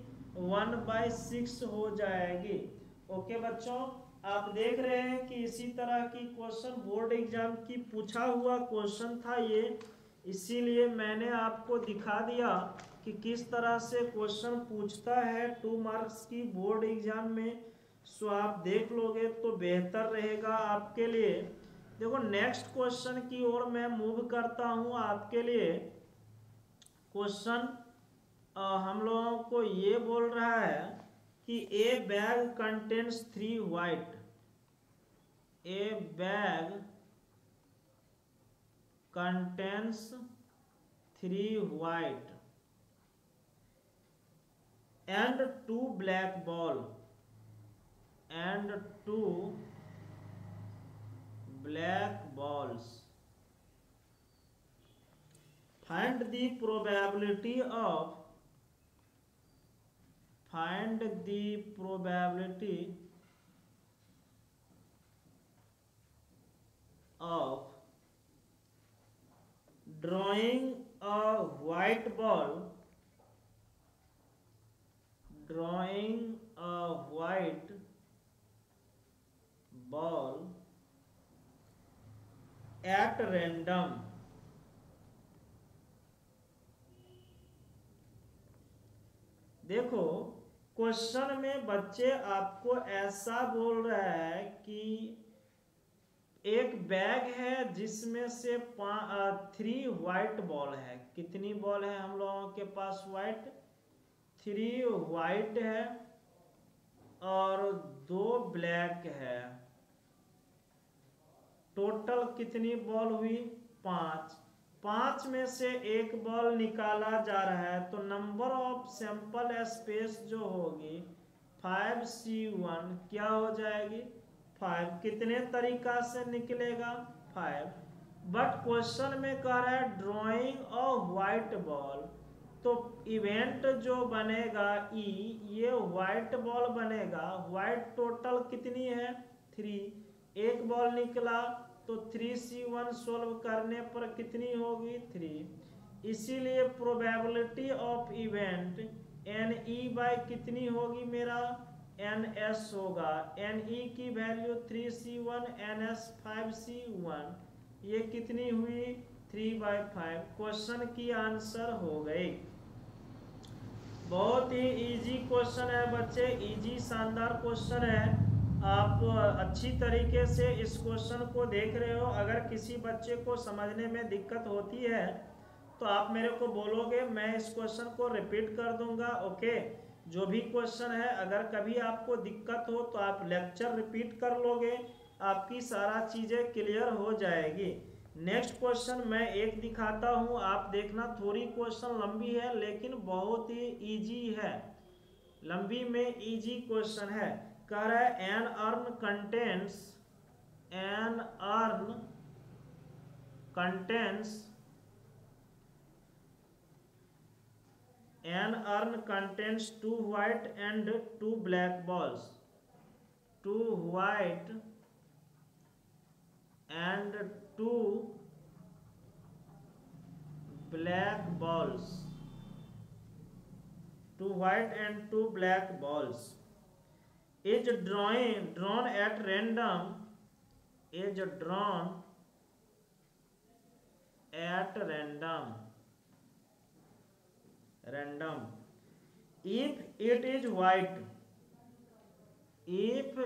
1/6 हो जाएगी। ओके बच्चों, आप देख रहे हैं कि इसी तरह की क्वेश्चन बोर्ड एग्जाम की पूछा हुआ क्वेश्चन था ये, इसीलिए मैंने आपको दिखा दिया कि किस तरह से क्वेश्चन पूछता है 2 मार्क्स की बोर्ड एग्जाम में। सो आप देख लोगे तो बेहतर रहेगा आपके लिए। देखो नेक्स्ट क्वेश्चन की ओर मैं मूव करता हूं आपके लिए। क्वेश्चन हम लोगों को ये बोल रहा है कि ए bag contains 3 white, A bag contains 3 white and 2 black ball and 2 black balls. Find the probability of drawing a white ball at random. देखो क्वेश्चन में बच्चे आपको ऐसा बोल रहा है कि एक बैग है जिसमें से 3 व्हाइट बॉल है। कितनी बॉल है हम लोगों के पास? व्हाइट 3 व्हाइट है और 2 ब्लैक है। टोटल कितनी बॉल हुई? 5। 5 में से एक बॉल निकाला जा रहा है तो नंबर ऑफ सैंपल स्पेस जो होगी 5C1 क्या हो जाएगी? 5। कितने तरीका से निकलेगा? 5। बट क्वेश्चन में कह रहा है ड्राइंग अ व्हाइट बॉल, तो इवेंट जो बनेगा ई, ये व्हाइट बॉल बनेगा। व्हाइट टोटल कितनी है? 3। एक बॉल निकला तो 3C1 सोल्व करने पर कितनी होगी? 3। इसीलिए probability of event NE by कितनी होगी? मेरा NS होगा। NE की वैल्यू 3C1, NS 5C1, ये कितनी हुई? 3/5। क्वेश्चन की आंसर हो गई। बहुत ही इजी क्वेश्चन है बच्चे, इजी शानदार क्वेश्चन है। आप अच्छी तरीके से इस क्वेश्चन को देख रहे हो। अगर किसी बच्चे को समझने में दिक्कत होती है तो तो आप मेरे को बोलोगे, मैं इस क्वेश्चन को रिपीट कर दूंगा। ओके, जो भी क्वेश्चन है, अगर कभी आपको दिक्कत हो तो आप लेक्चर रिपीट कर लोगे, आपकी सारा चीजें क्लियर हो जाएगी। नेक्स्ट क्वेश्चन मैं एक दिखाता हूं, आप देखना। थोड़ी क्वेश्चन लंबी है लेकिन बहुत ही इजी है, लंबी में इजी क्वेश्चन है। कह रहा है an urn contains two white and two black balls. Two white and two black balls. Two white and two black balls is drawn at random. Is drawn at random. If it is white, it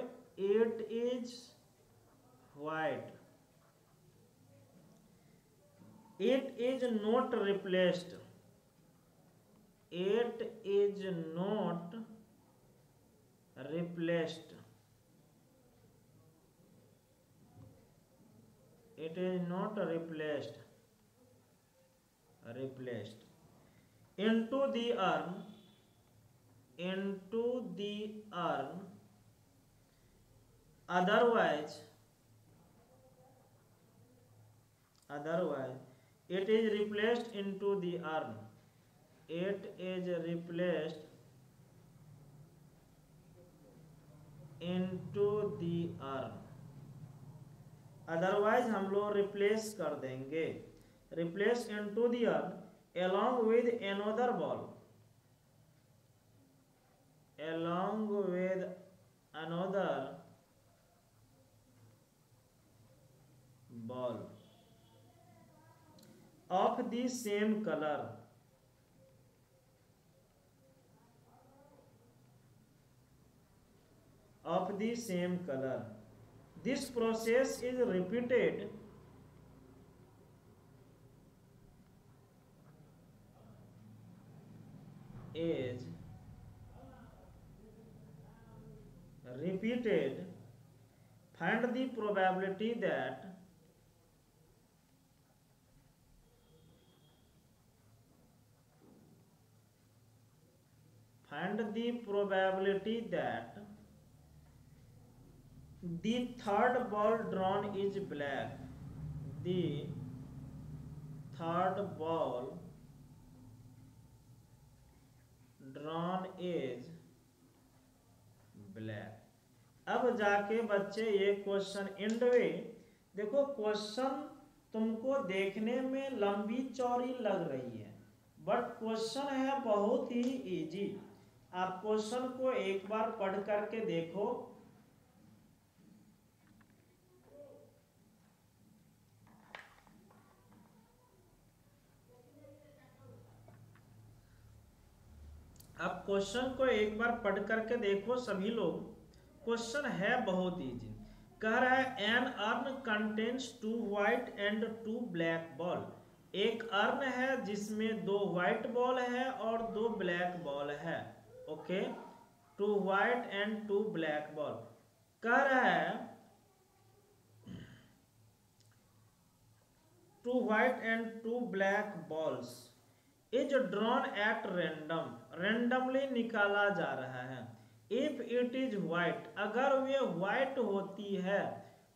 is not replaced. It is not replaced. It is not replaced. Into the urn. Otherwise it is replaced into the urn. It is replaced into the urn. Otherwise हम लोग रिप्लेस कर देंगे। Replace into the urn along with another ball. Along with another ball of the same color. This process is repeated Find the probability that the third ball drawn is black. The third ball drawn is black. अब जाके बच्चे ये क्वेश्चन एंड में देखो। क्वेश्चन तुमको देखने में लंबी चौड़ी लग रही है, बट क्वेश्चन है बहुत ही इजी। आप क्वेश्चन को एक बार पढ़ करके देखो। आप क्वेश्चन को एक बार पढ़ करके देखो सभी लोग। क्वेश्चन है बहुत इजी। कह रहा है an urn contains two white and two black ball. एक अर्न है जिसमें दो व्हाइट बॉल है और दो ब्लैक बॉल है। Okay, two white and two black ball. कह रहा है two white and two black balls is drawn at random. Randomly निकाला जा रहा है। इफ इट इज व्हाइट, अगर वे व्हाइट होती है,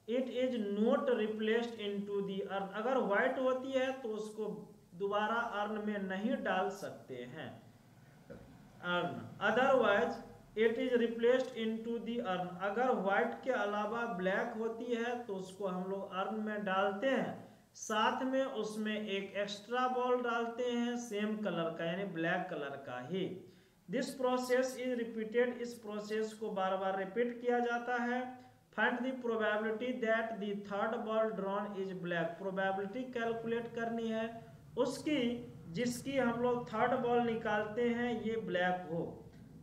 it is not replaced into the earn. अगर व्हाइट होती है तो उसको दोबारा अर्न में नहीं डाल सकते हैं। Earn otherwise it is replaced into the earn. अगर व्हाइट के अलावा ब्लैक होती है तो उसको हम लोग अर्न में डालते हैं, साथ में उसमें एक एक्स्ट्रा बॉल डालते हैं सेम कलर का, यानी ब्लैक कलर का ही। This process is repeated. इस प्रोसेस को बार बार रिपीट किया जाता है। Find the probability that the third ball drawn is black. Probability calculate करनी है उसकी जिसकी हम लोग थर्ड बॉल निकालते हैं ये ब्लैक हो।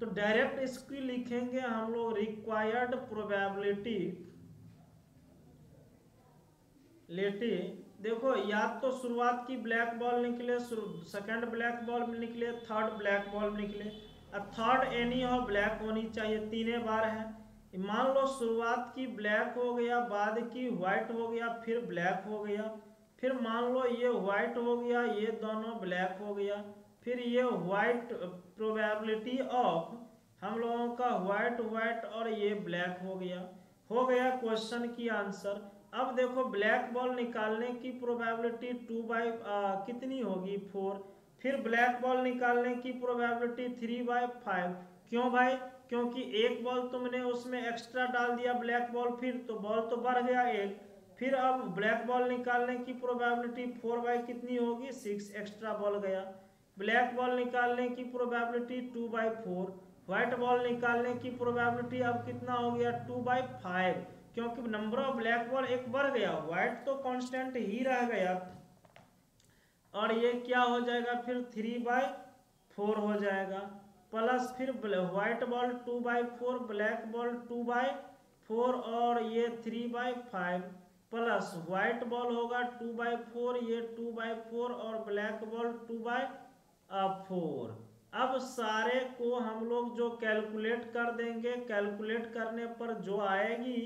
तो डायरेक्ट इसकी लिखेंगे हम लोग रिक्वायर्ड प्रोबेबिलिटी देखो या तो शुरुआत की ब्लैक बॉल निकले, सेकंड ब्लैक बॉल में निकले, थर्ड ब्लैक बॉल में निकले, अब थर्ड एनी हो ब्लैक होनी चाहिए, तीनों बार है। मान लो शुरुआत की ब्लैक हो गया, बाद की व्हाइट हो गया, फिर ब्लैक हो गया, फिर मान लो ये व्हाइट हो गया, ये दोनों ब्लैक हो गया, फिर ये व्हाइट, प्रोबेबिलिटी ऑफ हम लोगों का व्हाइट व्हाइट और ये ब्लैक हो गया क्वेश्चन की आंसर। अब देखो ब्लैक बॉल निकालने की प्रोबेबिलिटी 2/, कितनी होगी 4, फिर ब्लैक बॉल निकालने की प्रोबेबिलिटी 3/5। क्यों भाई? क्योंकि एक बॉल तुमने उसमें एक्स्ट्रा डाल दिया ब्लैक बॉल, फिर तो बॉल तो बढ़ गया एक, फिर अब ब्लैक बॉल निकालने की प्रोबेबिलिटी 4 कितनी होगी 6 एक्स्ट्रा बॉल गया। ब्लैक बॉल निकालने की प्रोबेबिलिटी 2/4, व्हाइट बॉल निकालने की प्रोबेबिलिटी अब कितना हो गया 2/5, क्योंकि नंबर ऑफ ब्लैक बॉल एक बढ़ गया, व्हाइट तो कांस्टेंट ही रह गया, और ये क्या हो जाएगा फिर 3/4 हो जाएगा, प्लस फिर व्हाइट बॉल 2/4, ब्लैक बॉल 2/4 और ये 3/5, प्लस व्हाइट बॉल होगा 2/4, ये 2/4 और ब्लैक बॉल 2/4। अब सारे को हम लोग जो कैलकुलेट कर देंगे, कैलकुलेट करने पर जो आएगी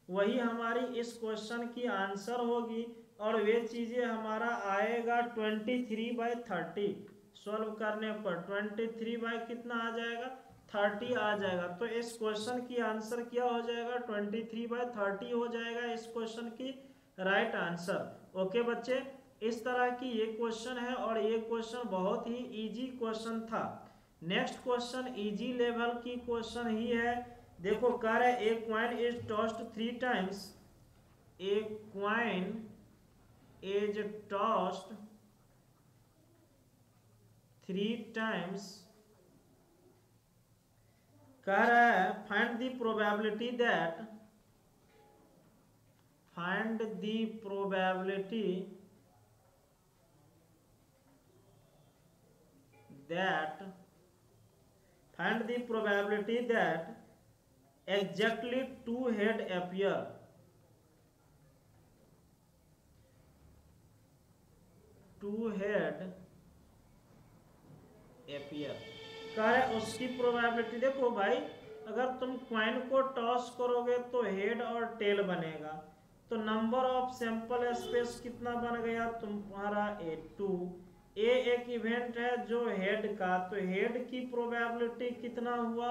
वही हमारी इस क्वेश्चन की आंसर होगी, और वे चीजें हमारा आएगा 23/30। सॉल्व करने पर 23 कितना आ जाएगा 30 आ जाएगा। तो इस क्वेश्चन की आंसर क्या हो जाएगा 23/30 हो जाएगा इस क्वेश्चन की राइट आंसर। ओके बच्चे, इस तरह की ये क्वेश्चन है, और ये क्वेश्चन बहुत ही इजी क्वेश्चन था। नेक्स्ट क्वेश्चन इजी लेवल की क्वेश्चन ही है। देखो कह रहे a coin is tossed 3 times, a coin is tossed 3 times, कह रहा है find the probability that, find the probability that, find the probability that exactly 2 head appear, 2 head appear, कह रहे उसकी प्रोबेबिलिटी। देखो भाई अगर तुम क्वाइन को टॉस करोगे तो हेड और टेल बनेगा, तो नंबर ऑफ सैंपल स्पेस कितना बन गया तुम्हारा 2। ए एक इवेंट है जो हेड का, तो हेड की प्रोबेबिलिटी कितना हुआ,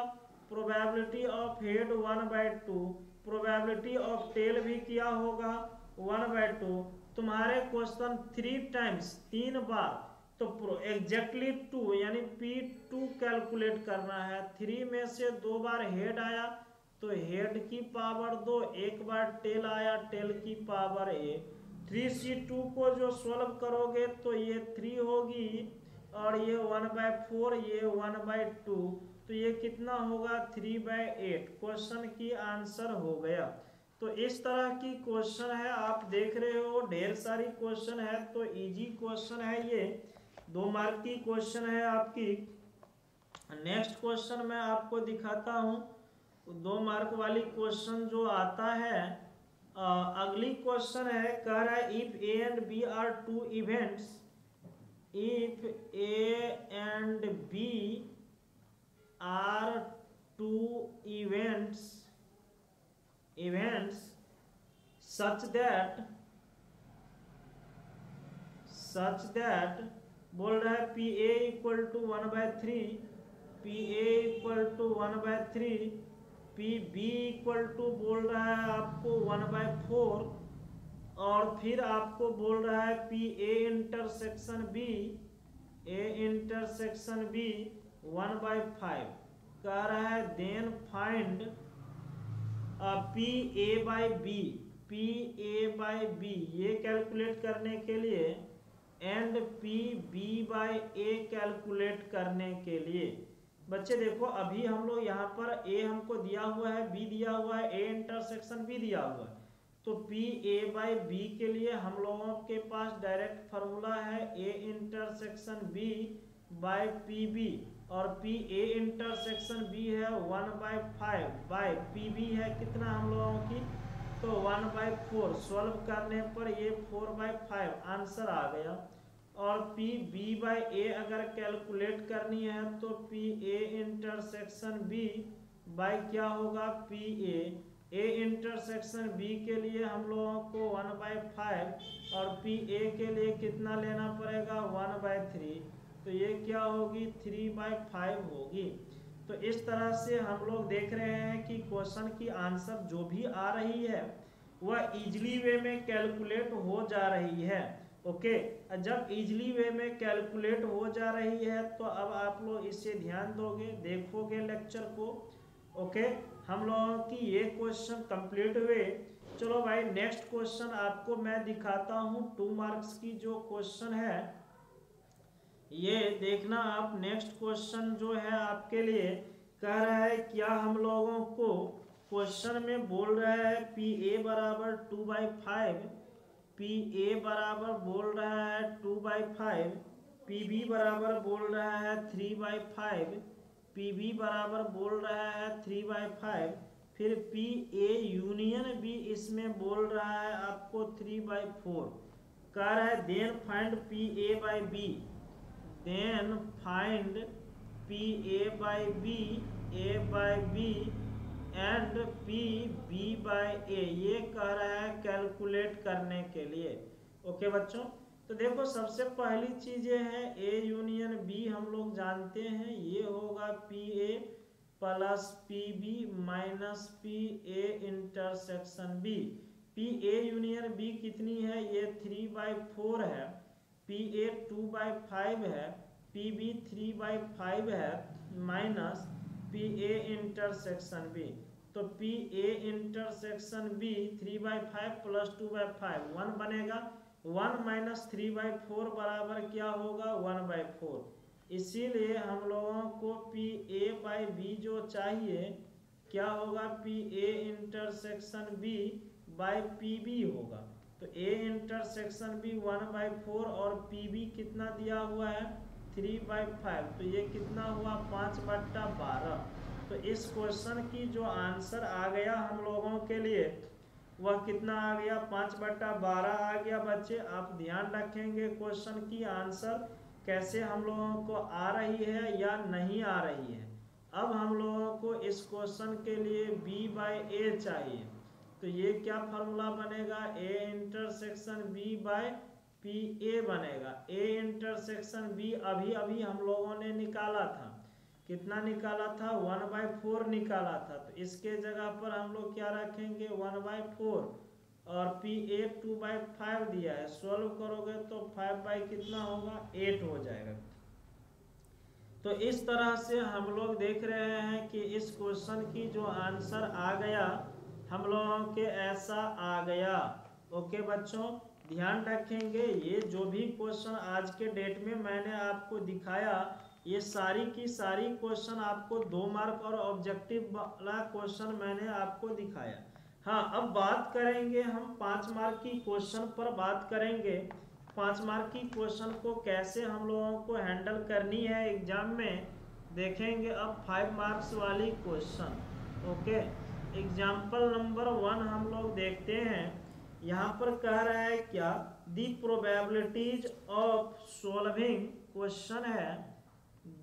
probability of head 1/2, probability of tail भी क्या होगा 1/2। तुम्हारे क्वेश्चन 3 टाइम्स 3 बार, तो एग्जैक्टली 2 यानी P2 कैलकुलेट करना है। 3 में से 2 बार हेड आया तो हेड की पावर 2, एक बार टेल आया टेल की पावर 1। 3C2 को जो सॉल्व करोगे तो ये 3 होगी और ये 1/4, ये 1/2, तो ये कितना होगा 3/8। क्वेश्चन की आंसर हो गया। तो इस तरह की क्वेश्चन है, आप देख रहे हो ढेर सारी क्वेश्चन है, तो इजी क्वेश्चन है ये, 2 मार्क की क्वेश्चन है आपकी। नेक्स्ट क्वेश्चन मैं आपको दिखाता हूँ 2 मार्क वाली क्वेश्चन जो आता है। अगली क्वेश्चन है, कह रहा है if A and B are 2 events, if A and B are 2 events such that बोल रहा है PA = 1/3, PA = 1/3, PB = बोल रहा है आपको 1/4, और फिर आपको बोल रहा है PA intersection B, A intersection B 1/5, कह रहा है देन फाइंड PA/B, ये कैलकुलेट करने के लिए एंड PB/A कैलकुलेट करने के लिए। बच्चे देखो अभी हम लोग यहाँ पर A हमको दिया हुआ है, B दिया हुआ है, A इंटरसेक्शन B दिया हुआ है, तो PA/B के लिए हम लोगों के पास डायरेक्ट फार्मूला है A इंटरसेक्शन B/PB, और PA इंटरसेक्शन B है 1/5/PB है कितना हम लोगों की, तो 1/4 सॉल्व करने पर ये 4/5 आंसर आ गया। और पी बी बाई ए अगर कैलकुलेट करनी है तो P A intersection B by क्या होगा, पी ए इंटरसेक्शन बी के लिए हम लोगों को 1/5 और पी ए के लिए कितना लेना पड़ेगा 1/3, तो ये क्या होगी 3/5 होगी। तो इस तरह से हम लोग देख रहे हैं कि क्वेश्चन की आंसर जो भी आ रही है वह इजली वे में कैलकुलेट हो जा रही है। ओके, जब इजली वे में कैलकुलेट हो जा रही है तो अब आप लोग इससे ध्यान दोगे, देखोगे लेक्चर को। ओके, हम लोगों की ये क्वेश्चन कंप्लीट हुए। चलो भाई नेक्स्ट क्वेश्चन आपको मैं दिखाता हूँ 2 मार्क्स की जो क्वेश्चन है, ये देखना आप। नेक्स्ट क्वेश्चन जो है आपके लिए कह रहा है क्या, हम लोगों को क्वेश्चन में बोल रहा है पी ए बराबर 2/5, पी ए बराबर बोल रहा है 2/5, पी बी बराबर बोल रहा है 3/5, पी बी बराबर बोल रहा है 3/5, फिर पी ए यूनियन बी इसमें बोल रहा है आपको 3/4। कह रहा है then find P A by B, then find P A by B, A by B and P B by A, ये कह रहा है कैलकुलेट करने के लिए। ओके बच्चों, तो देखो सबसे पहली चीज ये है ए यूनियन बी हम लोग जानते हैं, ये होगा P A plus P B minus P A intersection B. P A union B कितनी है, ये 3/4 है, पी ए 2/5 है, पी बी 3/5 है, minus P A intersection B. तो P A intersection B 3/5 plus 2/5 1 बनेगा, 1 माइनस 3/4 बराबर क्या होगा 1/4। इसीलिए हम लोगों को पी ए बाई बी जो चाहिए क्या होगा, P A intersection B by P B होगा। तो ए इंटरसेक्शन बी 1/4 और पी बी कितना दिया हुआ है 3/5, तो ये कितना हुआ 5/12। तो इस क्वेश्चन की जो आंसर आ गया हम लोगों के लिए वह कितना आ गया 5/12 आ गया। बच्चे आप ध्यान रखेंगे क्वेश्चन की आंसर कैसे हम लोगों को आ रही है या नहीं आ रही है। अब हम लोगों को इस क्वेश्चन के लिए b बाई ए चाहिए, तो ये क्या फॉर्मूला बनेगा, a intersection b by P ए बनेगा। a इंटरसेक्शन b अभी अभी हम लोगों ने निकाला था, कितना निकाला था 1/4 निकाला था, तो इसके जगह पर हम लोग क्या रखेंगे 1/4 और पी ए 2/5 दिया है, सॉल्व करोगे तो 5 कितना होगा 8 हो जाएगा। तो इस तरह से हम लोग देख रहे हैं कि इस क्वेश्चन की जो आंसर आ गया हम लोगों के ऐसा आ गया। ओके बच्चों, ध्यान रखेंगे ये जो भी क्वेश्चन आज के डेट में मैंने आपको दिखाया ये सारी की सारी क्वेश्चन आपको 2 मार्क और ऑब्जेक्टिव वाला क्वेश्चन मैंने आपको दिखाया। हाँ, अब बात करेंगे हम 5 मार्क की क्वेश्चन पर बात करेंगे। 5 मार्क की क्वेश्चन को कैसे हम लोगों को हैंडल करनी है एग्जाम में, देखेंगे अब 5 मार्क्स वाली क्वेश्चन। ओके, एग्जाम्पल नंबर 1 हम लोग देखते हैं। यहाँ पर कह रहा है क्या, दी प्रोबेबिलिटीज ऑफ सॉल्विंग, क्वेश्चन है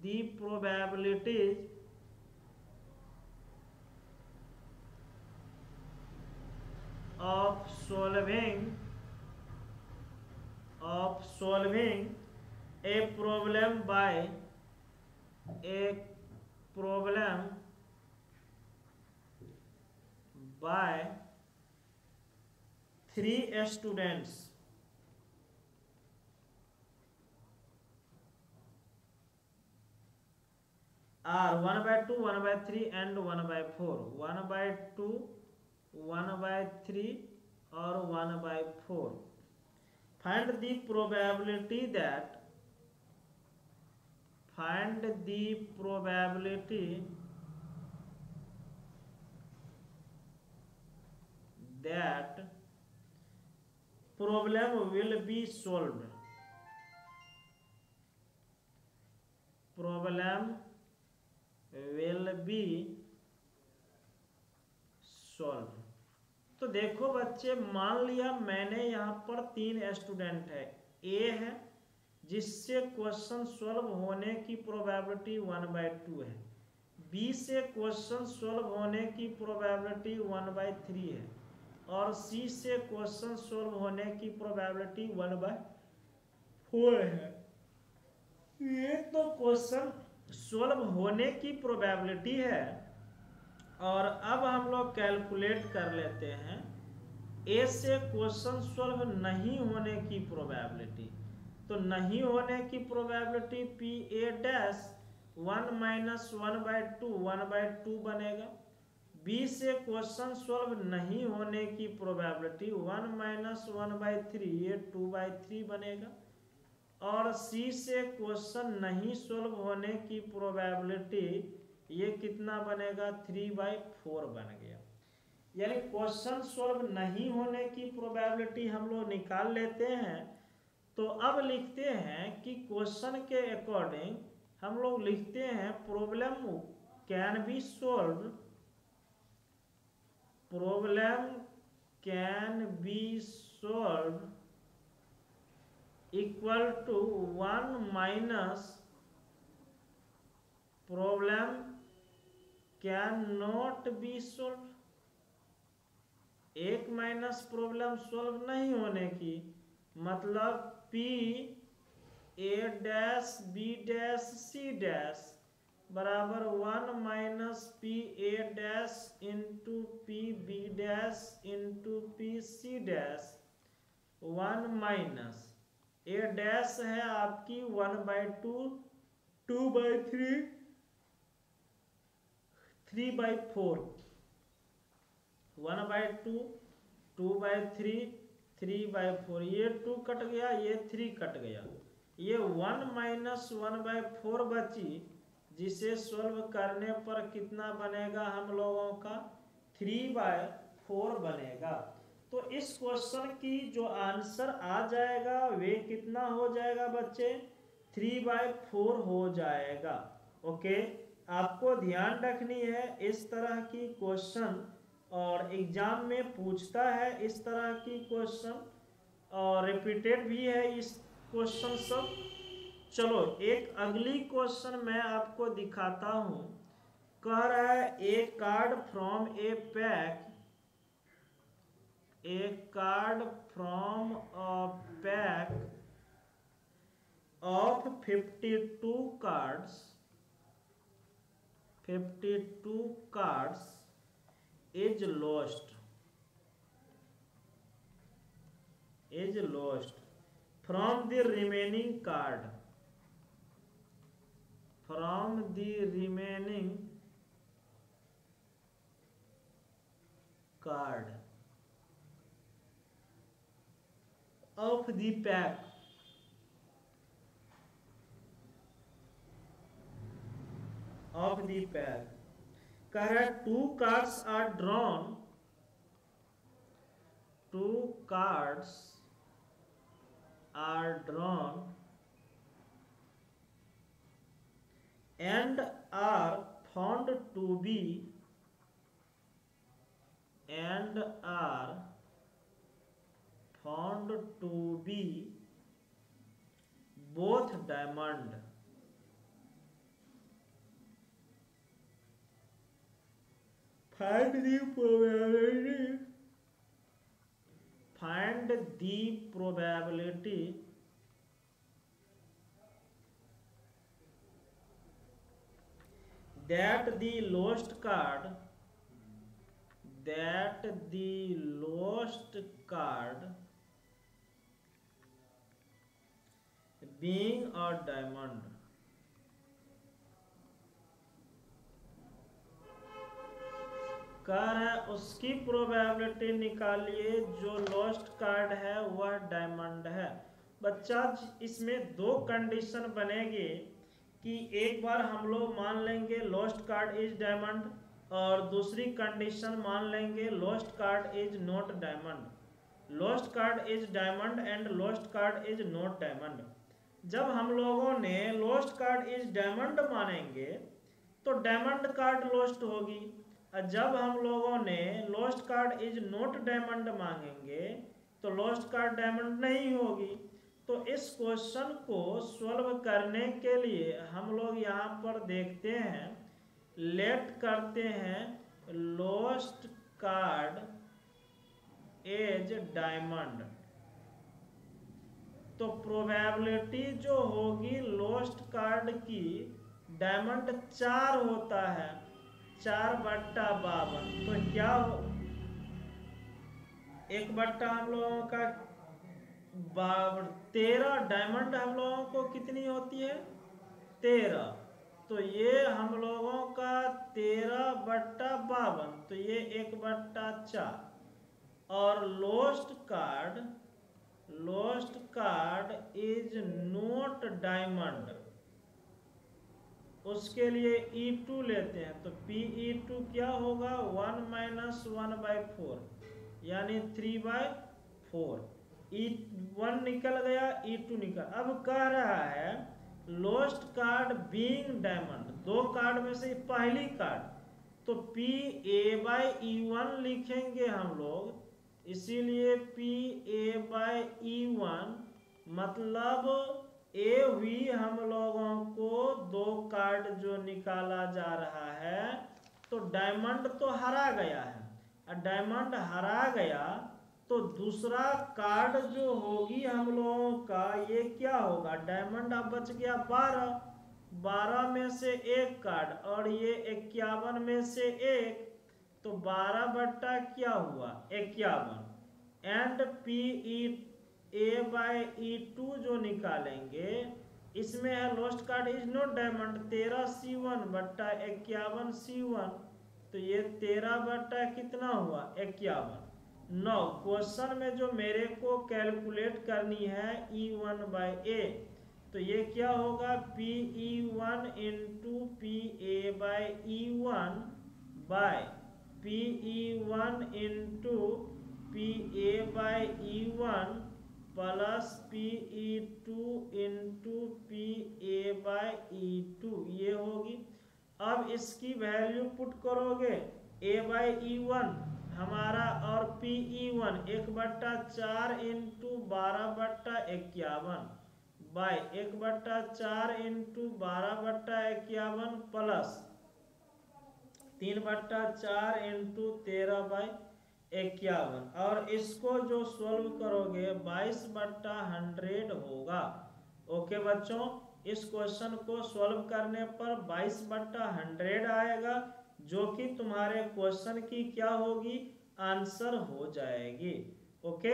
दी probabilities of solving a problem by 3 students are 1/2, 1/3 and 1/4, 1/2, 1/3 और 1/4. Find the probability that problem will be solved. Problem will be solved. तो देखो बच्चे, मान लिया मैंने यहाँ पर 3 स्टूडेंट है, ए है जिससे क्वेश्चन सॉल्व होने की प्रोबेबिलिटी 1/2 है, बी से क्वेश्चन सॉल्व होने की प्रोबेबिलिटी 1/3 है, और सी से क्वेश्चन सॉल्व होने की प्रोबेबिलिटी 1/4 है। ये तो क्वेश्चन सॉल्व होने की प्रोबेबिलिटी है। और अब हम लोग कैलकुलेट कर लेते हैं ए से क्वेश्चन सॉल्व नहीं होने की प्रोबेबिलिटी। तो नहीं होने की probability P A dash 1 minus 1/2 बनेगा। बी से क्वेश्चन सॉल्व नहीं होने की प्रोबेबिलिटी 1 माइनस 1/3, ये 2/3 बनेगा। और सी से क्वेश्चन नहीं सॉल्व होने की प्रोबेबिलिटी ये कितना बनेगा, 3/4 बन गया। यानी क्वेश्चन सॉल्व नहीं होने की प्रोबेबिलिटी हम लोग निकाल लेते हैं। तो अब लिखते हैं कि क्वेश्चन के अकॉर्डिंग हम लोग लिखते हैं problem can be solve, problem can be solve equal to 1 minus problem can not be solve. 1 minus problem solve नहीं होने की मतलब P A dash B dash C dash बराबर 1 minus P A dash into P B dash into P C dash 1 minus A dash है आपकी 1/2, 2/3, 3/4, 1/2, 2/3, 3/4, ये 2 कट गया, ये 3 कट गया, ये 1 माइनस 1/4 बची, जिसे सॉल्व करने पर कितना बनेगा हम लोगों का, 3/4 बनेगा। तो इस क्वेश्चन की जो आंसर आ जाएगा वे कितना हो जाएगा बच्चे, 3/4 हो जाएगा। ओके, आपको ध्यान रखनी है इस तरह की क्वेश्चन, और एग्जाम में पूछता है इस तरह की क्वेश्चन, और रिपीटेड भी है इस क्वेश्चन सब। चलो एक अगली क्वेश्चन मैं आपको दिखाता हूं। कह रहा है a card from a pack, a card from a pack of 52 cards, 52 cards is lost, is lost from the remaining card, from the remaining card of the pack, of the pack। कह रहा है 2 cards are drawn, 2 cards are drawn and are found to be, and are found to be both diamond, find the probability, find the probability that the lost card, that the lost card being a diamond, कह रहा है उसकी प्रोबेबिलिटी निकालिए जो लॉस्ट कार्ड है वह डायमंड है। बच्चा इसमें 2 कंडीशन बनेगी कि एक बार हम लोग मान लेंगे लॉस्ट कार्ड इज डायमंड, और दूसरी कंडीशन मान लेंगे lost card is not diamond. Lost card is diamond and lost card is not diamond. जब हम लोगों ने लॉस्ट कार्ड इज डायमंड मानेंगे तो डायमंड कार्ड लॉस्ट होगी, जब हम लोगों ने lost card is not diamond मांगेंगे तो लॉस्ट कार्ड डायमंड नहीं होगी। तो इस क्वेश्चन को सॉल्व करने के लिए हम लोग यहाँ पर देखते हैं, लेट करते हैं लॉस्ट कार्ड एज डायमंड। तो प्रोबेबिलिटी जो होगी लॉस्ट कार्ड की, डायमंड 4 होता है, 4/52। तो क्या हो, 1/, हम लोगों का 13 डायमंड हम लोगों को कितनी होती है, 13। तो ये हम लोगों का 13/52, तो ये 1/4। और lost card is not diamond, उसके लिए E2 लेते हैं। तो PE2 क्या होगा, 1 - 1/4 यानी 3/4। E1 निकल गया, E2 निकल। अब कह रहा है lost card being diamond, 2 card में से पहली कार्ड, तो PA/E1 लिखेंगे हम लोग। इसीलिए PA/E1 मतलब ए हुई हम लोगों को 2 कार्ड जो निकाला जा रहा है। तो डायमंड तो हरा गया है, और डायमंड हरा गया तो दूसरा कार्ड जो होगी हम लोगों का, ये क्या होगा, डायमंड अब बच गया 12 में से 1 कार्ड, और ये 51 में से 1, तो 12 क्या हुआ, 51। एंड PA/E2 जो निकालेंगे, इसमें है lost card is not diamond, 13C1/51C1। तो ये 13 कितना हुआ, 51। 9 क्वेश्चन में जो मेरे को कैलकुलेट करनी है E1/A, तो ये क्या होगा, PE1 × PA/E1 PE1 × PA/E1 plus PE2 × PA/E2, ये होगी। अब इसकी वैल्यू पुट करोगे, A/E1 हमारा और PE1 1/4 × 12/51 बाय 1/4 × 12/51 प्लस 3/4 × 13/51। और इसको जो सॉल्व करोगे 22/100 होगा। ओके बच्चों, इस क्वेश्चन को सॉल्व करने पर 22/100 आएगा, जो कि तुम्हारे क्वेश्चन की क्या होगी, आंसर हो जाएगी। ओके,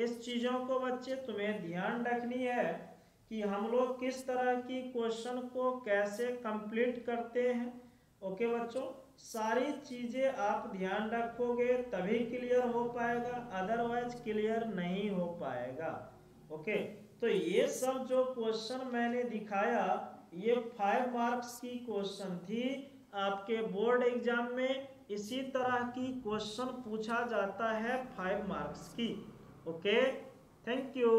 इस चीजों को बच्चे तुम्हें ध्यान रखनी है कि हम लोग किस तरह की क्वेश्चन को कैसे कंप्लीट करते हैं। ओके बच्चों, सारी चीजें आप ध्यान रखोगे तभी क्लियर हो पाएगा, अदरवाइज क्लियर नहीं हो पाएगा। ओके, तो ये सब जो क्वेश्चन मैंने दिखाया, ये 5 मार्क्स की क्वेश्चन थी। आपके बोर्ड एग्जाम में इसी तरह की क्वेश्चन पूछा जाता है 5 मार्क्स की। Okay, thank you.